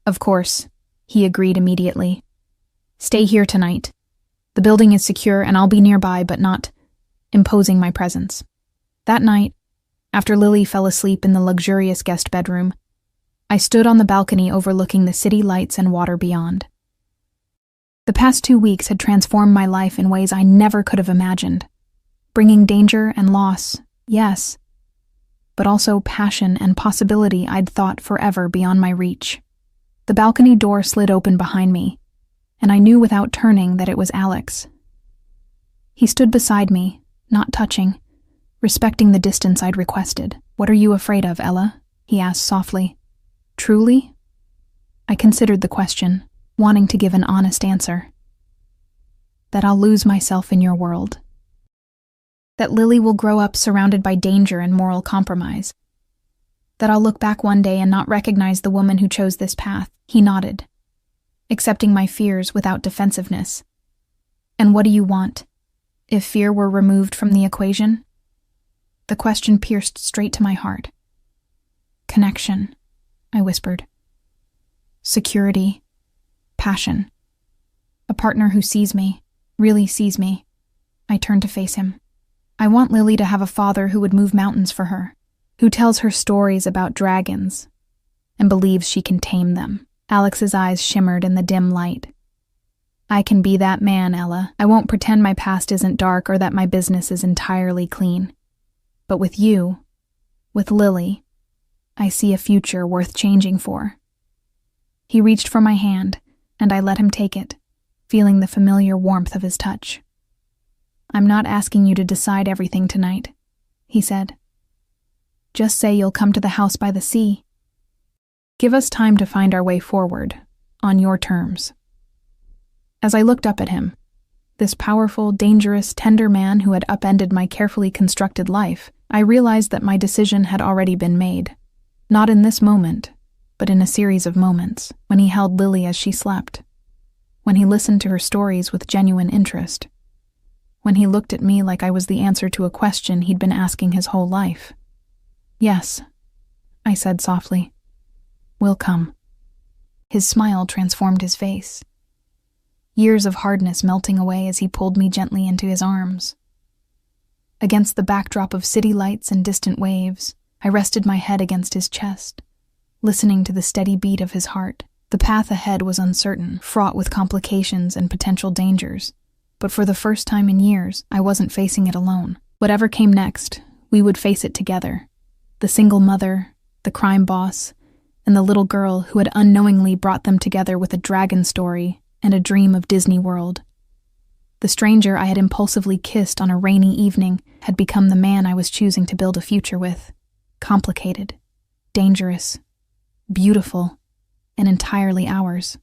"Of course," he agreed immediately. "Stay here tonight. The building is secure and I'll be nearby, but not imposing my presence." That night, after Lily fell asleep in the luxurious guest bedroom, I stood on the balcony overlooking the city lights and water beyond. The past 2 weeks had transformed my life in ways I never could have imagined, bringing danger and loss, yes, but also passion and possibility I'd thought forever beyond my reach. The balcony door slid open behind me, and I knew without turning that it was Alex. He stood beside me, not touching, respecting the distance I'd requested. "What are you afraid of, Ella?" he asked softly. "Truly?" I considered the question, wanting to give an honest answer. "That I'll lose myself in your world. That Lily will grow up surrounded by danger and moral compromise. That I'll look back one day and not recognize the woman who chose this path." He nodded, accepting my fears without defensiveness. "And what do you want? If fear were removed from the equation?" The question pierced straight to my heart. "Connection," I whispered. "Security. Passion. A partner who sees me, really sees me. I turn to face him. I want Lily to have a father who would move mountains for her, who tells her stories about dragons, and believes she can tame them. Alex's eyes shimmered in the dim light. I can be that man, Ella. I won't pretend my past isn't dark or that my business is entirely clean. But with you, with Lily, I see a future worth changing for. He reached for my hand, and I let him take it, feeling the familiar warmth of his touch. I'm not asking you to decide everything tonight, he said. Just say you'll come to the house by the sea. Give us time to find our way forward, on your terms. As I looked up at him, this powerful, dangerous, tender man who had upended my carefully constructed life, I realized that my decision had already been made. Not in this moment, but in a series of moments, when he held Lily as she slept, when he listened to her stories with genuine interest, when he looked at me like I was the answer to a question he'd been asking his whole life. Yes, I said softly. We'll come. His smile transformed his face. Years of hardness melting away as he pulled me gently into his arms. Against the backdrop of city lights and distant waves, I rested my head against his chest, listening to the steady beat of his heart. The path ahead was uncertain, fraught with complications and potential dangers, but for the first time in years, I wasn't facing it alone. Whatever came next, we would face it together. The single mother, the crime boss, and the little girl who had unknowingly brought them together with a dragon story and a dream of Disney World. The stranger I had impulsively kissed on a rainy evening had become the man I was choosing to build a future with. Complicated, dangerous, beautiful, and entirely ours.